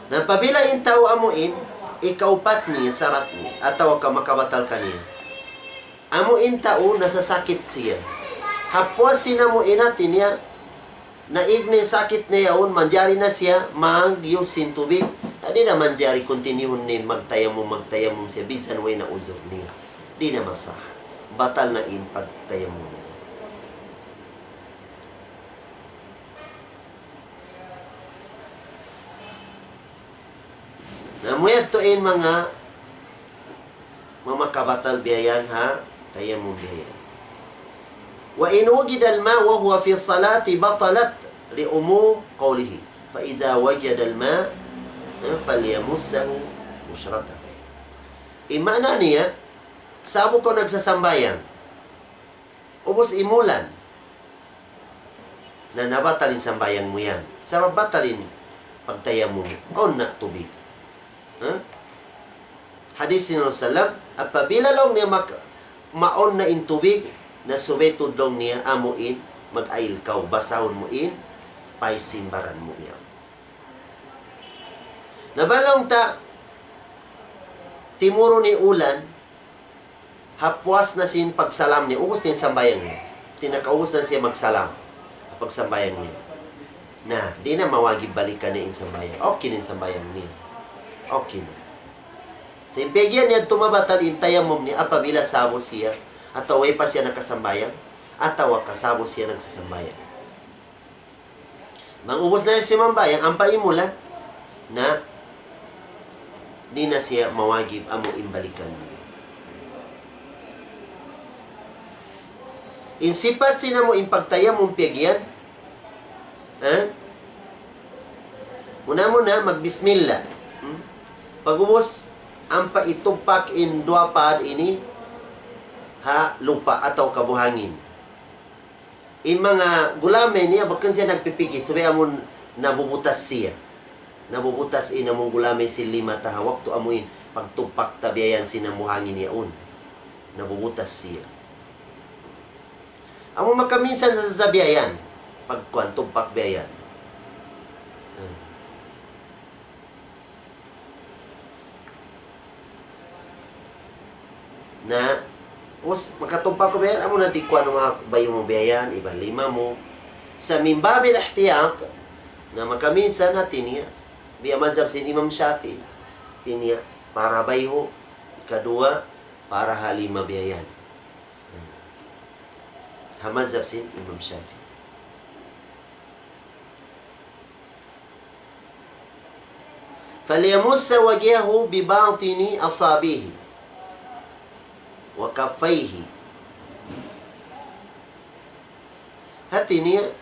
Na pabila in tao amuin ikaupat niya sarat niya ataw ka makabatal kaniya. Amuin tao nasasakit siya. Hapwas sinamuin natin niya na igne sakit na yaon manjari na siya mag-yusin tubig. Di na manjari kontinuhon ni magtayamum siya bisan way na uzur niya. Di na masah. Batal na in pagtayamum. Namuyad tuin mga makabatal biyayan ha tayamum biyayan. Wa in wujida al-ma wa huwa fi salati batalat li umum qawlihi fa idza wajada al-ma falyamussahu bushratahu. Imana niya sabo ko nagsasambayan ubos imulan na nabatalin sambayang mo yan. Sabab batalin pagtayamum on na tubig. Hadis ni Rasulullah, apabila long niya maon na in tubig, na subetod long niya amuin, mag-ail kaw, basahon mo in, paisimbaran mo yan. Nabalong ta, timuro ni ulan, hapwas na sin pagsalam niya, ubos niya sambayang niya. Tinakaubos na siya magsalam, pagsambayang niya. Na, di na mawagib balikan niya in sambayang. Okay na sambayang niya. Okay na. Sa impegyan niya tumabatal intayamum niya apabila sabo siya ataw ay pa siya nakasambayan ataw kasabo siya nagsasambayan. Mangubos na si mambayan ang paimulan na di na siya mawagib amo imbalikan niya. Insipat sina mo impagtayamum pegyan muna magbismillah. Pagubos ang paitupak in dua pad ini ha lupa atau kabuhangin. In mga gulame niya bakan siya nagpipigi subay amon nabubutas siya. Nabubutas in among gulame si lima ta waktu amuin pagtupak tabiayan sinamuhangin niya un. Nabubutas siya. Amo makaminsan sa sabiayan pagkuan tupak biayan. Na us makatumpa ko ba amo na tikwa ng mga bayo mo biyayan iba lima mo sa mimbabil ihtiyat na makaminsan natin niya biya mazhab sin Imam Shafi'i tinya para bayo kadua para halima biyayan ha mazhab sin Imam Shafi'i. Falyamussa wajhahu bi batini asabihi wa kaffaihi. Hati niya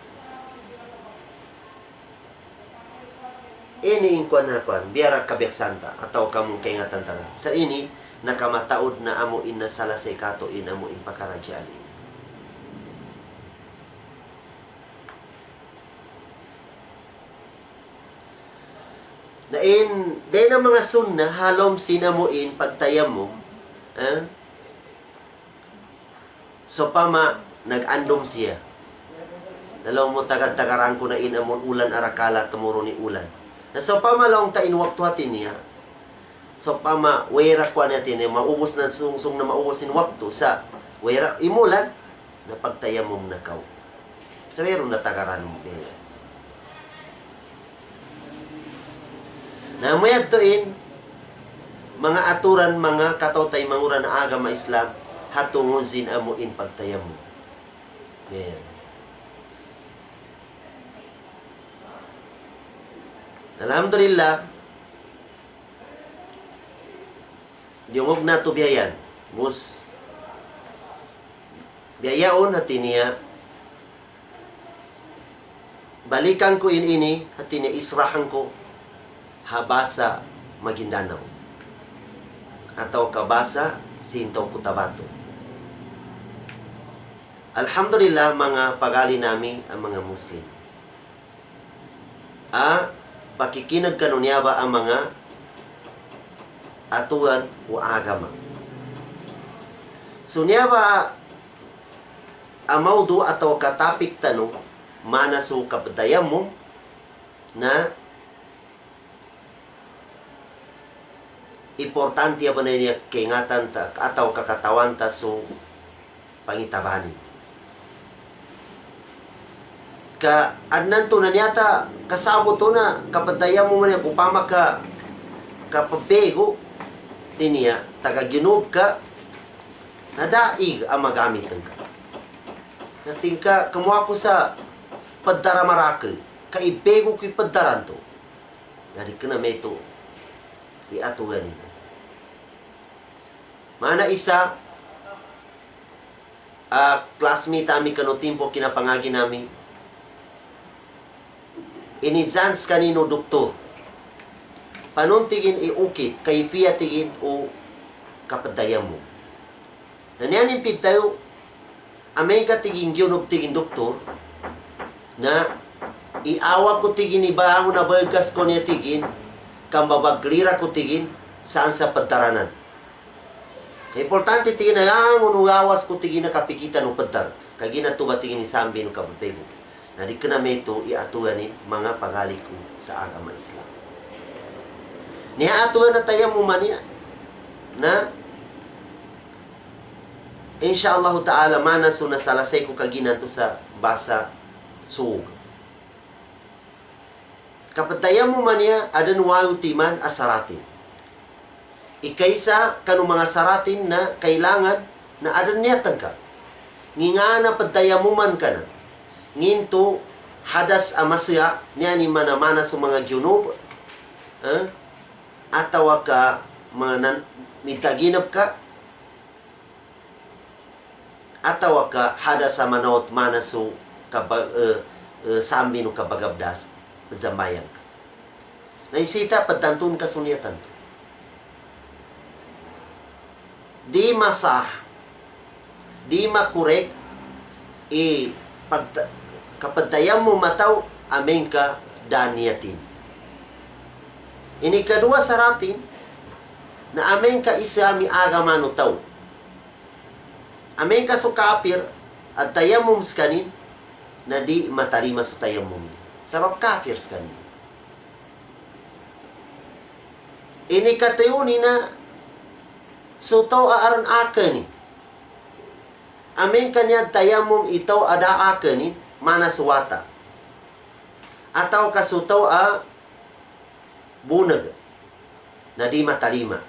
ini ingkuan biara kabiyak santa atau kamu keingatan tanan. Sa ini nakamataod na amo in na salasay kato in amo in pakaragyan. Nain, din ang mga sunna, halom sinamuin pagtayam mo, so pama, nag-andom siya. Dalaw mo tagad-tagarang ko na inamon ulan arakala tumuro ni ulan. Na so pama lang ta inwakto hatin niya. So pama, wera kwa natin, maubos na sungsung na maubos in wakto sa wera imulan, na pagtayam mo nakaw. Sa meron na tagaran mo, bela. Na mayad toin, mga aturan, mga katotay, manguran na agama Islam, hatunguzin amuin pagtayam mo. Yan. Alhamdulillah, diungog na to biyayan. Mus, biyayaon hati niya, balikan ko ini, hati niya israhan ko, habasa Maguindanao atau kabasa Sintaw Cotabato. Alhamdulillah, mga pagali nami ang mga Muslim. Pakikinag kanunyaba ang mga atuan o agama. So niyaba amaudo atau katapik tanong mana so kapatayam mo na importante ba na niya kaingatan ta ataw kakatawan ta so pangitabani. Ka adnan to na niyata kasabo to na kapataya mo man upama ka kapabego tiniya taga-ginub ka nadaig ang magamit ng ka. Nating ka kamuha ko sa paddara marake kaibego ko'y paddaran to. Yari ka na may to iatugan nito. Mana isa, classmate kami kanutimpo kinapangagi namin, inizans kanino doktor. Panuntigin iukit, kayfiya tigin o kapadayam mo. Nanyanin pid tayo, amay ka tigin gyunog tigin doktor, na iawa ko tigin ibahango na bagas ko niya tigin, kambabaglira ko tigin, saan sa padtaranan. Importante tigin na yang unugawas ko tigin na kapikitan ng padtar. Kagina tuba tigin ni sambi ng kapapego. Na di ka na meto iatuanin mga pagali ko sa agama Islam. Nihaatuan na tayo mo man yan. Na inshallah ta'ala manaso na salasay ko kagina to sa basa sug. Kapataya mo man niya adan wayo timan asaratin. Ikaysa kanu mga saratin na kailangan na adan niyatan ka. Nginga na padayamuman ka na. Nginto hadas amasya niya ni manamana sa mga junub. Atawa ka mga mitaginap ka. Atawa ka hadas sa manawat manaso sambi no kabagabdas zambayan ka. Naisita padtantun ka sunyatan to. Di masah, di makurek, kapatayam mo mataw, amen ka daniyatin. Ini kedua saratin, na amen ka isa mi agama no taw. Amen ka so kapir, at tayam mo skanin, na di matarima so tayam mo. Sabab kafir skanin. Ini katayo ni na, so tao aaran akin ni. Amin kanya tayamom itaw ada akin ni manaswata. Ataw kasutaw bunag na di matalima.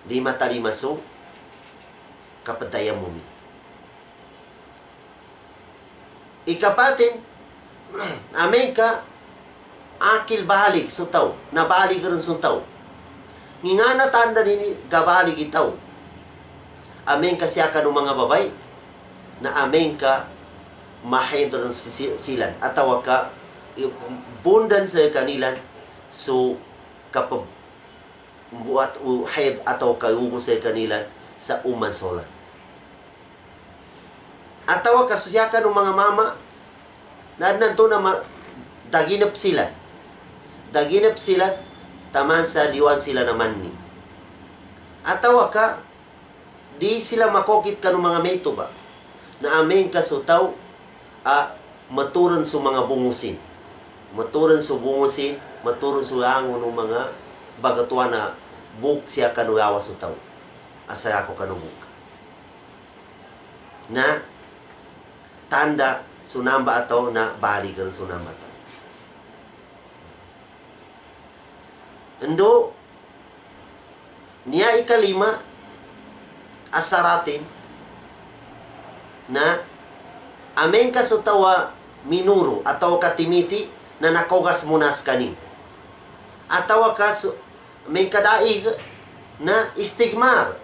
Di matalima so kapatayamom. Ikapatin amin ka akil balik so tao. Nabalik rin so tao. Nga na tanda nini gabalig itaw. Amen ka siya ka ng mga babay na amen ka mahidron silan. Atawa ka bundan sa kanilan so buat haid atau kayugo sa kanila sa umansolan. Atawa kasusyakan ng mga mama na nanto na daginap sila. Daginap sila, taman sa liwan sila naman ni. Atawa ka, di sila makokit ka ng mga meto ba? Na amin kasutaw, maturan sa mga bungusin. Maturan sa bungusin, maturan sa hangon ng mga bagatuan na buk siya kanuyawa sa tao. Asa ako kanubuk. Na tanda sunamba ataw na balikan sunamba ataw. Ando, niya ikalima, asaratin, na amen ka sa tawa minuro ataw katimiti na nakogas munas kani. Atawa ka amen kadaig na istigmar.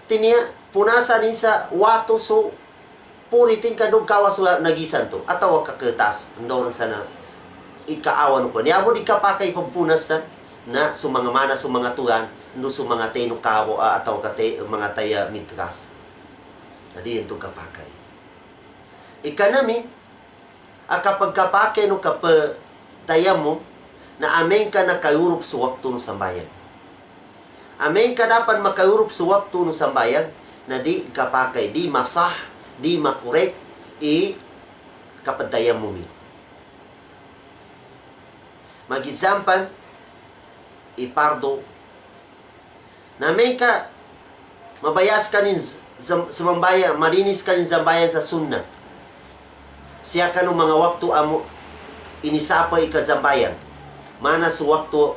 Tinya, punasan din sa wato so puritin kadug kawas nagisan to. Atawa ka kertas. Ando sana ikaawan ko. Niya mo di kapakay pagpunasan na sumangamana sumanga tuan no sumanga teno kawo ataw kate mga taya mitras. Nadi ito kapakay. Ikanami, kapag kapakay no kapataya mo, na amen ka na kayurup sa waktu no sambayan. Amen ka dapat makayurup sa waktu no sambayan, na di kapakay, di masah, di makurek, kapataya mo mi. Mag-example, ipardo, na amen ka, mabayas ka nin sambayan, malinis ka nin sambayan sa sunnah. Siya ka nung mga waktu amo inisapay ikazambayan. Mana sa waktu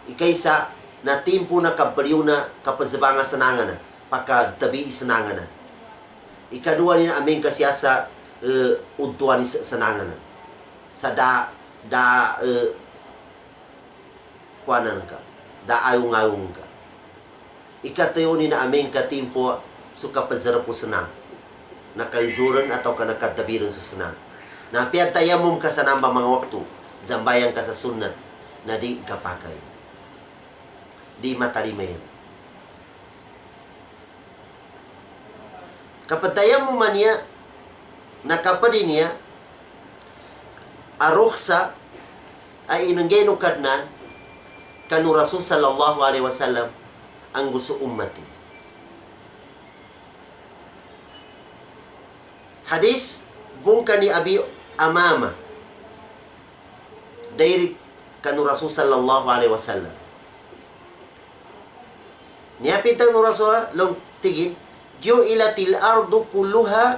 ikaysa na timpo na kabalyo na kapazabanga sanangan na. Pagkatabi isanangan na. Ikadua ni na amin kasya sa udtuan ni sanangan na. Sa kuanan ka. Ayong-ayong ka. Ikatayo ni na amin katimpo so kapazarapo sanang. Nakaizuran atau ka nakatabiran sa sanang. Na piyatayamom ka sa namba mga waktu, zambayan ka sa sunnat, na di kapakay. Di matalimayan. Kapatayam mo man niya, nakapadi niya, aruhsa, ay inanggeno kadnan, kanu Rasul sallallahu alaihi wasallam, ang gusto ummati. Hadis, bungka ni Abi Amama dari kanu Rasul sallallahu alaihi wasallam. Niyapitan no Rasul long tigin, ju'ilatil ardu kulluha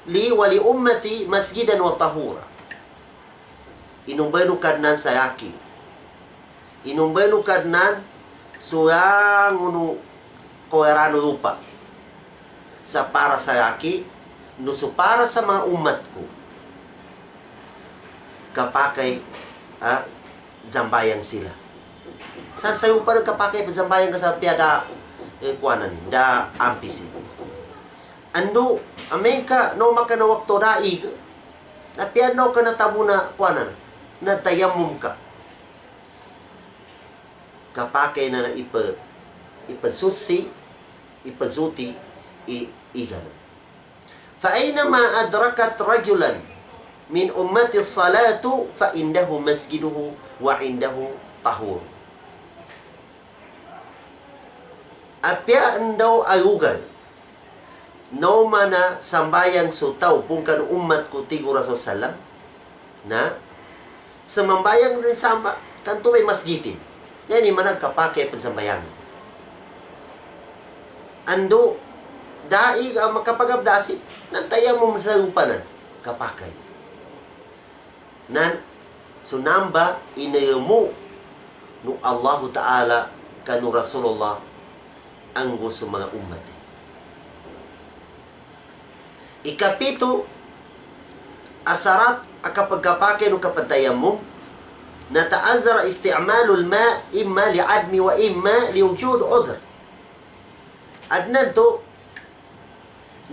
li wa li ummati masjidan wa tahura. Inumbanu kadnan sayaki. Inumbanu kadnan suang unu koerano lupa. Sa para sayaki, nuso para sa mga umat ko. Kapakay zambayang sila. Saan sa'yo pa rin kapakay zambayang ka sa piyada kuanan da ampisi. Ando, amen ka, no makanawak to daig, na piyanaw ka na tabo na kuanan, na tayamum ka. Kapakay na ipasusi, ipazuti, igana. فأينما أدركت رجلا من أمة الصلاة فإنه مسجده وعنده طهور. Apya andaw ayugan no mana sambayang sutaw pungkan umat ko tigo Rasul sallam na samambayang din samba kanto may masgitin. Yan mana kapake pasambayang. Ando daig ang makapagabdasi nantaya mo sa upanan kapakay nan sunamba inayamu no Allah Ta'ala kanu Rasulullah ang gusto mga umat. Ikapito asarat akapagkapake no kapatayam mo na ta'adhara isti'malul ma imma li'admi wa imma liwujud udhr. Adnan to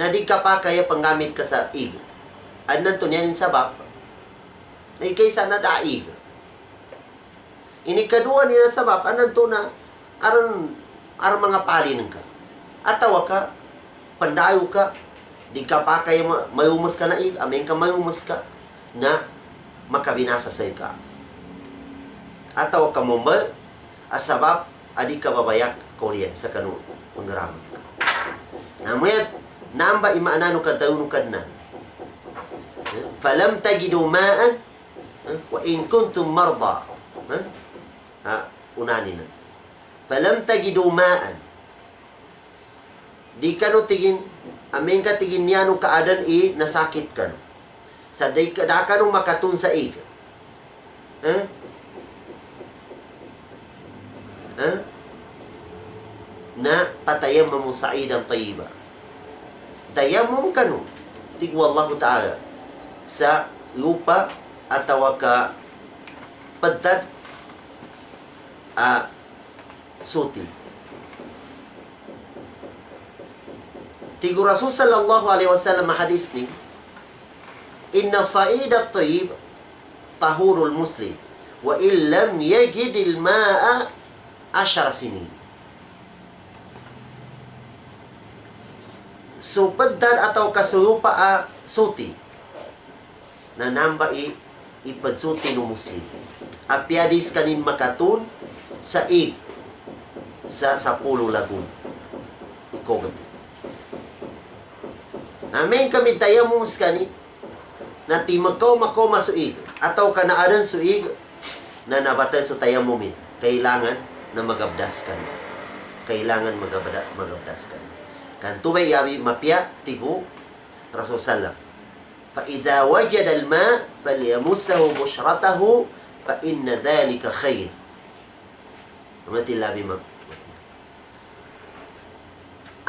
na di ka pa kaya panggamit ka sa ig. Adnan to niyanin sabab na ikaysa na daig. Ini kadua niya sabab, anan to na aron mga palin ka. Atawa ka, pandayo ka, di ka pa kay mayumas ka na amin ka mayumas ka, na makabinasa sa ka. Atawa ka mo ba, asabab, adi ka babayak Korean sa kanu panggaraman ka. Namuyat, namba imaanano ka daw nung kadnan. Falam tagidu ma'an, wa in kuntum marda. Unanin na. Falam tagidu ma'an. Di ka no tigin, amin ka tigin niya nung kaadan nasakit ka no. Sa da ka nung makatun sa iga. Na patayamam mo sa'idan tayyiba. Tayamam ka no. Tigwallahu ta'ala. Sa lupa atawa ka padtad suti. Tigu Rasul sallallahu alaihi wasallam hadis ni, inna sa'idat tayyib tahurul muslim wa illam yajid al-ma'a 10 sinin. So padtad ataw kasulupa suti na namba ipadsuti no muslim. Apiadis kanin makatun sa sa 10 lagun. Ikogat. Amen kami tayamos kani na timagkaw mako masuig ataw kanaadan suig na nabatay so tayamumin. Kailangan na magabdas kani. Kailangan magabdas kani. Kan tubay yabi mapya tigo Rasul sallam. Fa idza wajada al-ma falyamussahu bushratahu fa inna dhalika khair. Mati labi mag.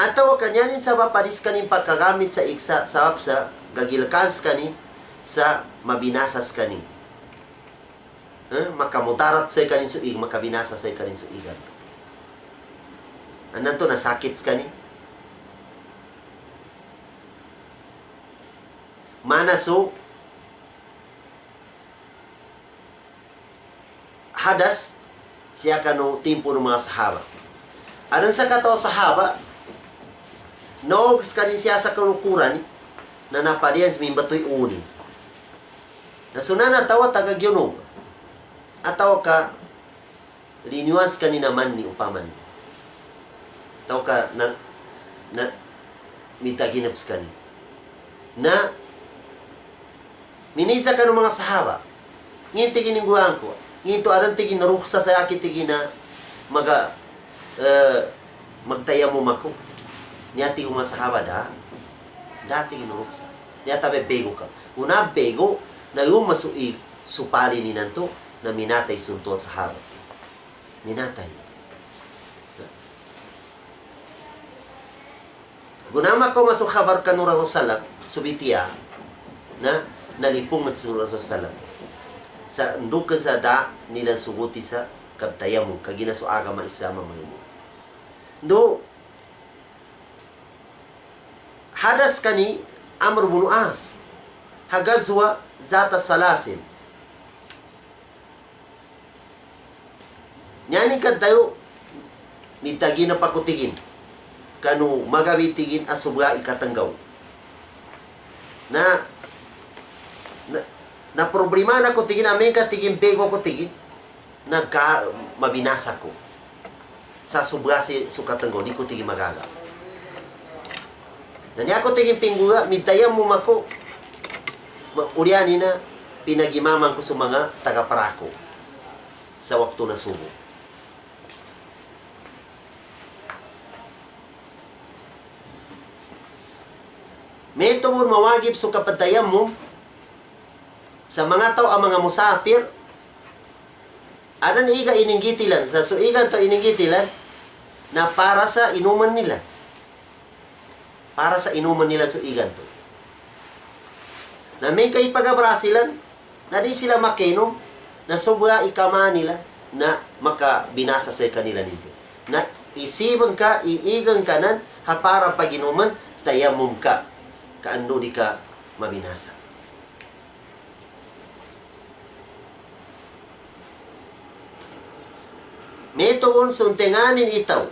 Ataw kanyanin sa paris kanin pagkagamit sa iksa sa gagilkans kanin sa mabinasas kanin. Makamutarat sa kanin suig, makabinasa sa kanin suigan. Anan to nasakit kanin. Mana so hadas siya kanu timpo ng mga sahaba. Adan sa kataw sahaba, nogs kanin siya sa kanukuran na napadiyan sa mimbatoy uni. Nasunana tawa tagagyonog. Ataw ka linuans kanin naman ni upaman. Taw ka na mitaginaps kanin. Na minisa ka ng mga sahaba. Ngayon tigin ng guhaan ko. Ngayon to adan tigin naruksa sa akin tigin na magtayamum ako. Niyati ko mga sahaba dati ginuruksa. Niyata bego ka. Una bego na yung masuig supali ni nanto na minatay sunto sahaba. Minatay. Gunama ko masuk khabar kanura Rasulullah subitiya na nalipong at surah Rasulullah sa ndukan sa nilang suguti sa kabtayamum kagina so aga maisama mo. Do hadas kani Amr bin As hagazwa zata salasin. Nyani kadtayo mitagi na pakutigin kanu magabitigin asubra ikatanggaw. Na problema na ko tigin amin ka tigin bego ko tigin mabinasa ko sa subra si sukatanggaw di ko tigin magaga. Nani ako tiging pinggura, mitayam mo mako. Uriani na, pinagimaman ko sa mga taga-parako sa waktu na subo. May tumon mawagip so kapatayam mo sa mga tao ang mga musafir. Adan iga ininggitilan, sa suigan to ininggitilan na para sa inuman nila. Para sa inuman nila suigan to. Na may kay pagabrasilan, na di sila makinom, na sobra ikama nila, na makabinasa sa kanila nito. Na isibang ka, iigang kanan, para paginuman, tayamum ka, kaando di ka mabinasa. Metoon suntinganin itaw.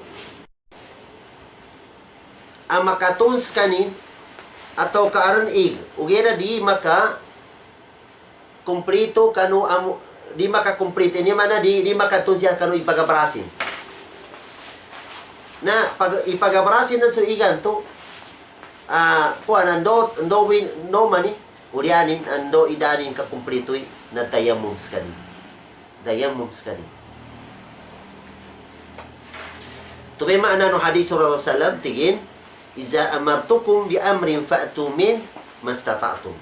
Ang makatuns kanin atau kaaron ig. Ugera di maka kumplito kanu di maka kumplito ni mana di makatuns ya kanu ipagabrasin. Na pag ipagabrasin na so igan to kuan ando no mani urianin ando idanin ka kumplitoy na dayamums kani. Dayamums kani. Tubay maana no hadis Rasulullah sallam tigin iza amartukum bi amrin fa'tu min mastata'tum.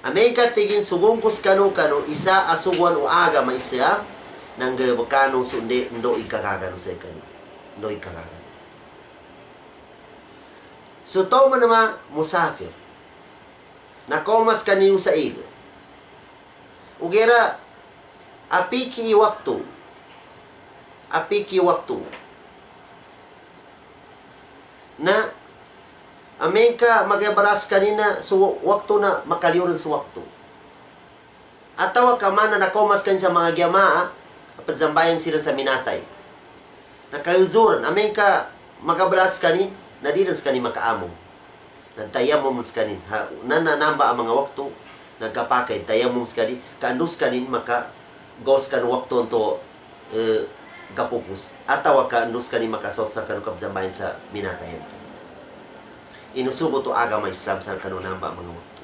Amerika tigin sugungkus kanu isa asugwan o aga maisya nang gabakano sunde ndo ikagagan sa kani. Ndo ikagagan. So to man naman musafir. Nakomas kaniyo sa iga. Ugera apiki waktu. Apiki waktu. Na Amerika magabaras kanina so waktu na makaliuran sa waktu. Atawa ka man na nakomas kan sa mga giyamaa pazambayan sila sa minatay. Nakayuzuran Amerika magabaras kanin nadiras kanin makaamong. Nagtayamom kanin nananamba ang mga waktu nagkapakay tayamom kanin kaandus kanin maka gos kan waktu to gapupus atawa kaandus kanin makasot sa kanu kabzambayan sa minatayan. Inusubo to agama Islam sa kanunamba mga waktu.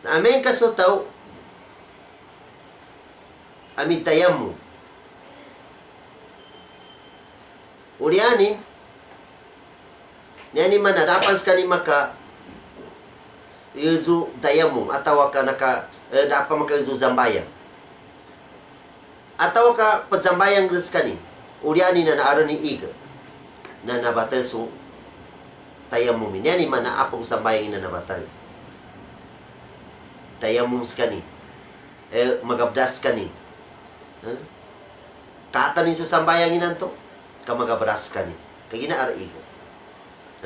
Na amin kasutaw amin tayamu. Urianin niyani man nadapan skani maka yuzu tayamu atawa ka naka dapat maka yuzu zambayan. Atawa ka pazambayang kani uriani na naaron ni iga na nabataso tayamum yani man naapo sambayang ina nabatay tayamum kani magabdas kani katanin sa sambayang inan to ka magabras kani kay ginaar iga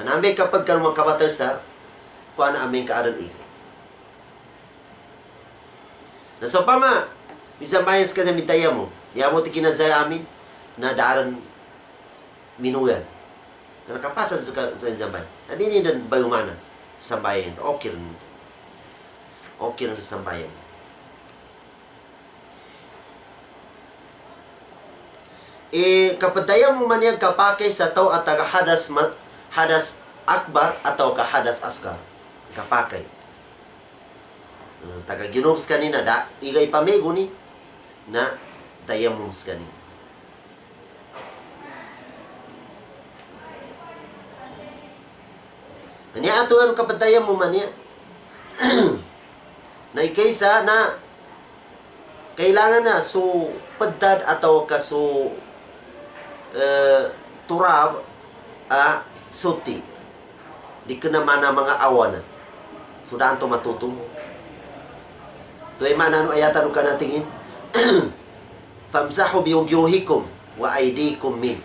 na nambe kapag kan makabatal sa kuan amin ka aron iga na so pama bisan bayas ka sa mitaya mo, diya mo tikinazay amin na daaran minuyan. Na nakapasa sa sambay. Na din din bayumana sa sambayan. Okay rin ito. Okay rin sa sambayan. Kapataya mo man yan kapakay sa tao at hadas akbar atau hadas askar. Kapakay. Taga ginobs kanina da igay pamego ni na tayamums kani. Niya ato ano kapatayam mo man niya. Na ikaysa na kailangan na so padad atau kaso turab suti. Di ka naman na mga awan. Sudan to matutum. Tuay man ano ayatan ka natingin. Famsahu biyugyuhikum wa aydikum min.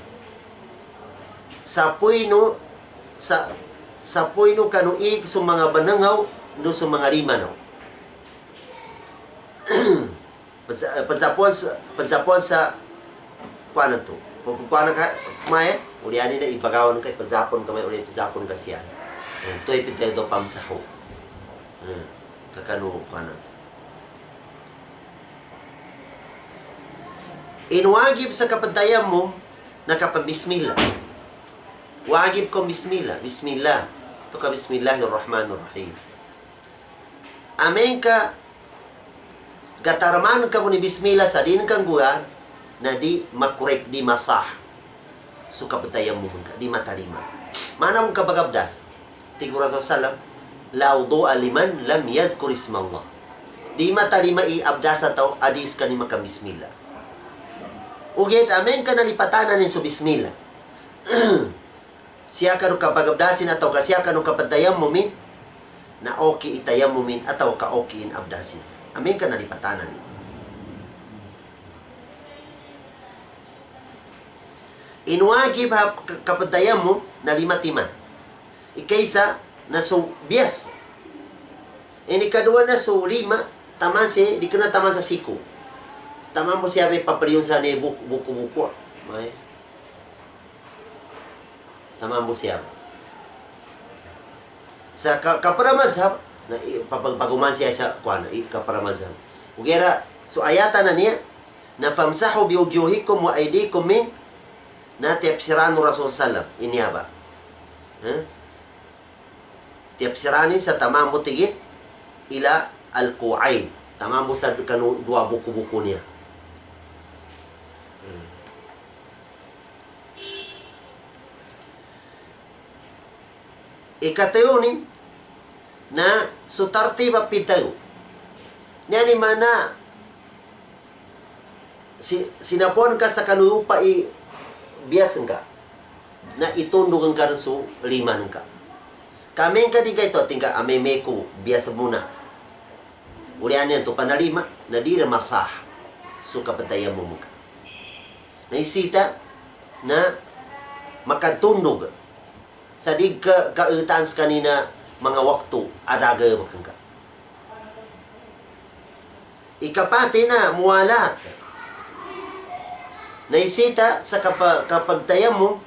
Sa puino kanuig sa mga banangaw no sa mga rimanaw. Pasapuan sa kuanan to. Kuanan ka kumae, uliani na ipagawan kay pasapon kamay uli pasapon ka siya. Tuay pitay do pamsahu. Kakanu kuanan. Inwagib sa kapatayam mo na kapabismillah. Wagib ko bismillah. Bismillah. Ito ka bismillahirrahmanirrahim. Amen ka gatarman ka mo ni bismillah sa din kang guyan na di makurek, di masah. So kapatayam mo ka, di matalima. Mana mong kabagabdas? Tigura sa salam, laudo aliman lam yadhkur ismallah. Di matalima i-abdasa tao, adis ka ni makabismillah. Ugit amen ka nalipatanan ni so bismillah. Siya ka no kapagabdasin ataw ka siya ka no kapadayam mo min na okay itayam mo min ataw ka okay in abdasin. Amen ka nalipatanan ni. Inuwagib kapadayam mo na lima-tima. Ikaysa na so bias Ini kedua na so 5, taman si, di kena taman sa siku. Taman mo siya may papaliyon sa ni buku-buku. May. Taman mo siya. Sa kapara mazhab, na paguman siya sa kuan, kapara mazhab. Ugera, so ayatan na niya, na famsahu bi wujuhikum wa aydikum min na tafsiranu Rasul sallam. Ini apa? Tafsiranin sa tamam butigin ila al-ku'ain. Tamam mo sa dua buku-buku niya. Ikatayo ni na sutartiba pitayo. Niya ni mana sinapon ka sa kanupa bias ka na itundungan ka rin so 5 ka. Kami ka di ito tingka amemeko biasa muna. Ulian yan to panalima na di na masah so kapataya mo ka. Naisita na makatundog sa di kautans kanina mga waktu adaga makang ka. Ikapati na muwalat. Naisita sa kapagtaya mo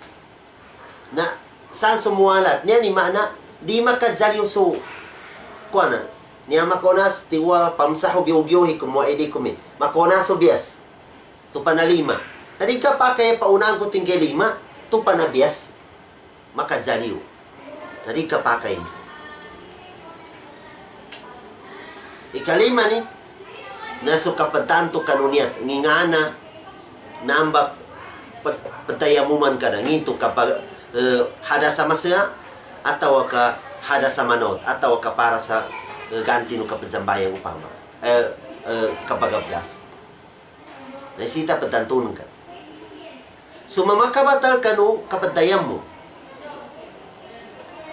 na saan sumuwalat. Niya ni mana di makadzaliw so kuana. Niya makonas tiwa pamsaho biugyohi kumo edi kumin. Makonas so bias. Tu panalima. Nadi ka pa kaya paunang ko tingge 5 tu panabias makadzaliw. Nadi ka pa kaya. Ikalima ni naso kapatanto kanuniat ngingana namba patayamuman ka na nginto kapag hada sama siya atau ka hada sama not atau ka para sa ganti no kapazambayang upama kapagablas nasita patantunan ka so mamakabatal ka no kapadayam mo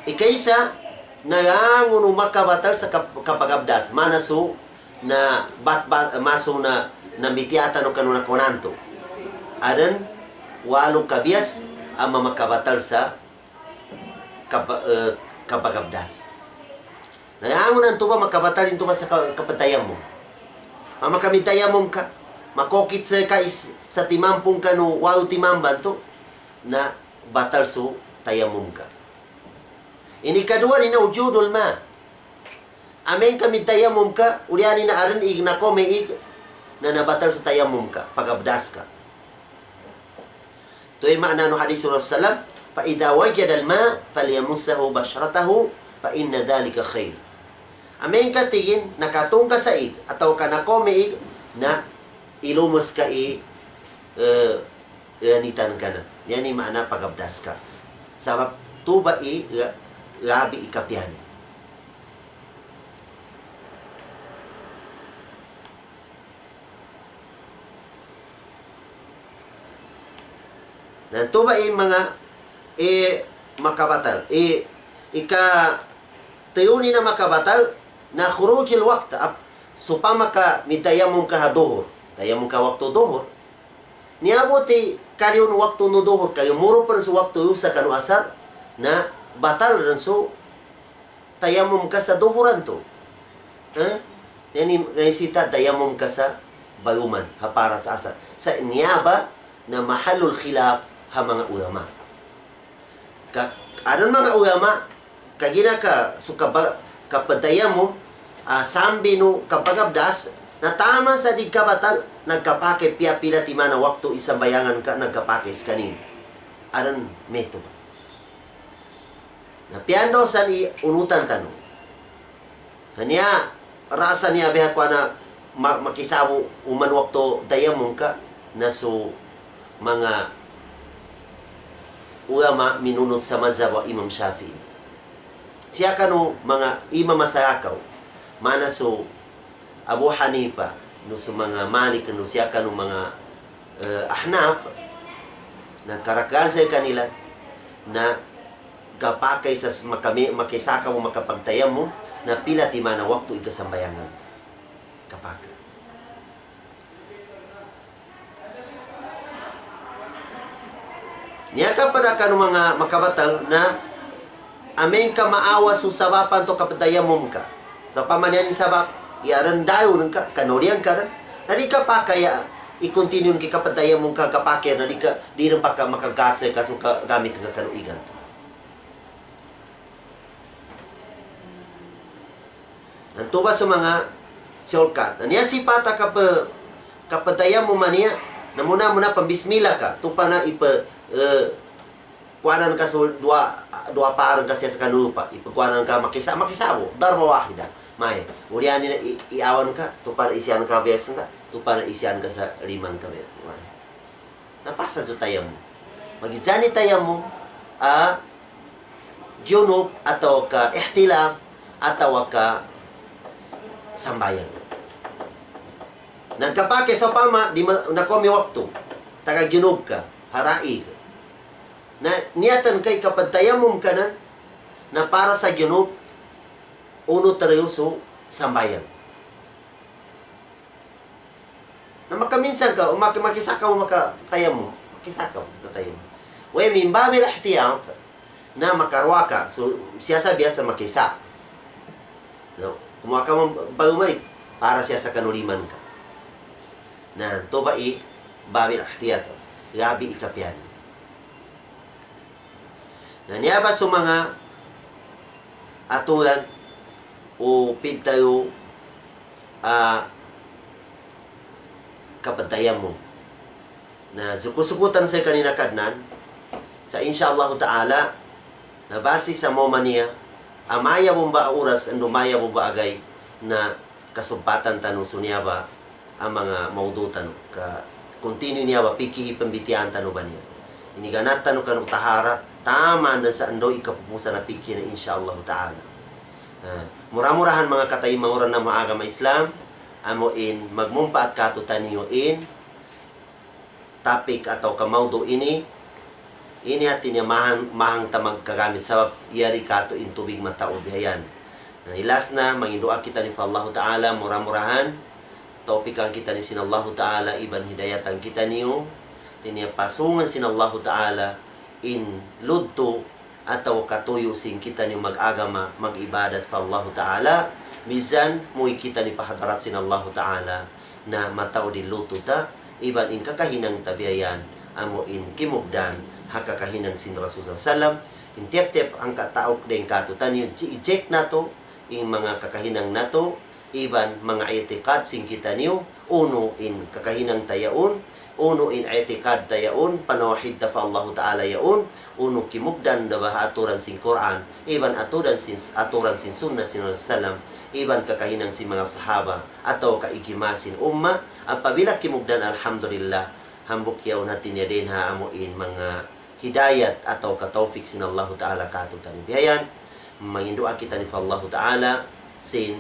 ikaisa nayangon makabatal sa kapagabdas manaso na maso na mitiata no kanuna konanto adan 8 kabias ang mamakabatal sa kapagabdas. Nayangon ang tuba makabatal yung tuba sa kapatayam mo. Mamakamitayam mo ka makokit sa sa timampong ka no 8 timamban to na batal so tayamum ka. Ini kedua ni na ujudul ma. Amen kami tayamum ka, uliani na aran ig na kome ig na nabatal sa tayamum ka, pagabdas ka. Ito ay maana no hadis Rasulullah, fa idza wajada al-ma falyamussahu basharatahu fa inna dhalika khair. Amen ka tigin nakatung ka sa ig ataw ka na kome ig na ilumos ka anitan ka na. Yan ay maana pagabdas ka. Sabab tuba labi ikapihan. Nanto ba mga makabatal tayuni na makabatal na khurujil waqt supama ka mitayamum ka hadohor tayamum ka waktu dohor niabuti kaliun waktu no dohor kayo muro pa sa waktu usa kanu asar na batal rin so tayamum ka sa dohoran to yani sita tayamum ka sa bayuman para sa asar sa niyaba na mahalul khilaf ha mga ulama. Aron mga ulama, kagina ka, so kapadayam mo, sambi no kapagabdas, na tama sa di kabatal, nagkapake pila timana waktu isang bayangan ka, nagkapake kanin. Aron meto ba? Napiando sa ni unutan tanong. Kanya, rasa niya biha kwa na makisamu uman waktu dayam mo ka, na so mga ulama minunod sa mazhab wa Imam Shafi'i. Siya kanu mga imam masakaw. Mana so Abu Hanifa, no so mga Malik, no siya kanu mga Ahnaf na karakan sa kanila na kapakay sa makisakaw mo makapagtayam mo na pila ti mana waktu ikasambayangan kapaka. Niya ka para ka mga makabatal na amen ka maawa susawapan to kapatayamom ka. Sa pamanian sabab, iaran dayo ng kanorian ka rin. Nadi ka pa kaya i-continue ng kapadaya mong kakapakya na di rin pa ka makagatsa kaso gamit ng kanuigan. Nanto ba sa mga shortcut? Niya si pata kapadaya mo man niya, na muna pambismila ka, tupa na kuanan ka so dua parang kasi sa kanupa, ipagkuanan ka makisabo, darba wahida. May, uriyan nila iawan ka, tupa na isyan ka besan ka, tupa na isyan ka sa liman ka besan. May. Napasa sa tayo mo. Magizani tayo mo, junub atau ka ihtilam atau ka sambayan. Nagkapake sa pama, di nakomi waktu, taga-junub ka, harai ka. Na niyatan kay kapag tayamum ka na para sa junub, uno tayo so sambayan. Na makaminsan ka, o makisakaw makatayam mo, makisakaw na tayo. Uy, mimbabil ihtiyat na makarwa ka, so siya sa biasa makisa. No? Kumuha ka mong bagumay, para siya sa kanuliman ka. Na, to ba babil ihtiyat, gabi ikapyan. Na niya ba sa mga atulan, o pintayo kapatayam mo na sukusukutan sa kanina kadnan sa inshallah ta'ala na base sa mo maniya amaya mo ba oras ando maya mo ba agay na kasubatan tanuso niya ba ang mga maudutan ka continue niya ba pikihi pambitian tanu ba niya iniganat tanu kanu tahara tama na sa ando ikapupusa na piki na inshallah ta'ala. Mura-murahan mga katay mauran na maagama Islam amoin magmumpa at katutan niyo topic atau kamaudo ini hati niya mahang tamag kagamit sa iyari kato in tubig mataod bihayan. Ilas na mangindoa kita ni Allah Ta'ala mura-murahan topic ang kita ni sinallahu Ta'ala iban hidayatan kita niyo tinya pasungan sinallahu Ta'ala in ludto atau katuyusin kita ni mag-agama, mag-ibadat fa Allah Ta'ala mizan muy kita ni pahadarat sin Allah Ta'ala na matao din luto ta iban in kakahinang tabiayan amo in kimugdan hakakahinang sin Rasul sallam in tiap-tiap ang kataok den katutan yun i-check nato in mga kakahinang nato iban mga itikad sin kita niyo uno in kakahinang tayaon uno in itikad tayaon panawahid ta fa Allah Ta'ala yaon uno kimugdan da ba aturan sin Quran iban aturan sin sunnah sin sallam iban kakahinang si mga sahaba atau kaikimasin umma apabila kimugdan alhamdulillah hambuk yaw natin ya din ha amuin mga hidayat atau kataufik sin Allah Ta'ala katutan bihayan mangindua kita ni Allah Ta'ala sin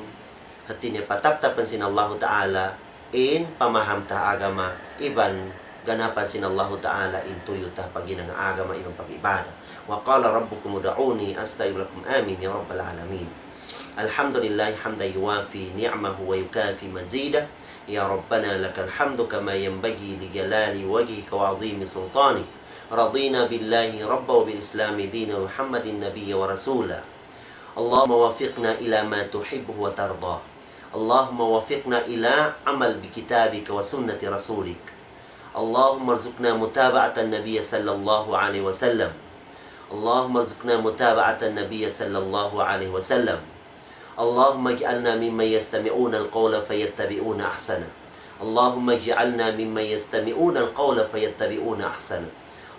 hati niya pataptapan sin Allah Ta'ala in pamaham ta agama iban ganapan sin Allah Ta'ala in tuyo ta paginang agama ibang pag-ibada wa qala rabbukum ud'uni astajib lakum amin ya rabbal alamin. Alhamdulillah hamdan yuwafi ni'mahu wa yukafi mazida ya rabbana lakal hamdu kama yanbaghi li jalali wajhika wa 'azimi sultanik radina billahi rabba wa bil islami dina muhammadin nabiyya wa rasula Allahumma wafiqna ila ma tuhibbu wa tarda Allahumma wafiqna ila amal bi kitabika wa sunnati rasulik Allahumma arzuqna mutaba'atan nabiyya sallallahu alaihi wasallam Allahumma arzuqna mutaba'atan nabiyya sallallahu alaihi wasallam اللهم اجعلنا ممن يستمعون القول فيتبعون أحسنه اللهم اجعلنا ممن يستمعون القول فيتبعون أحسنه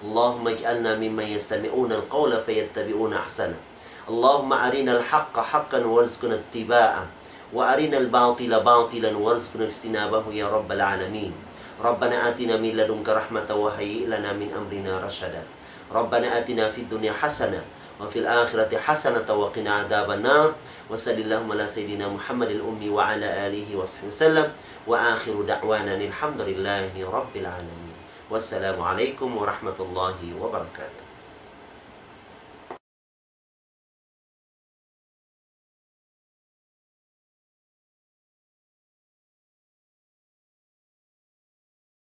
اللهم اجعلنا ممن يستمعون القول فيتبعون أحسنه اللهم أرنا الحق حقا وارزقنا اتباعه وأرنا الباطل باطلا وارزقنا اجتنابه يا رب العالمين ربنا آتنا من لدنك رحمة وهيئ لنا من أمرنا رشدا ربنا آتنا في الدنيا حسنة وفي الآخرة حسنة وقنا عذاب النار وصلى اللهم على سيدنا محمد الأمي وعلى آله وصحبه وسلم وآخر دعوانا الحمد لله رب العالمين والسلام عليكم ورحمة الله وبركاته.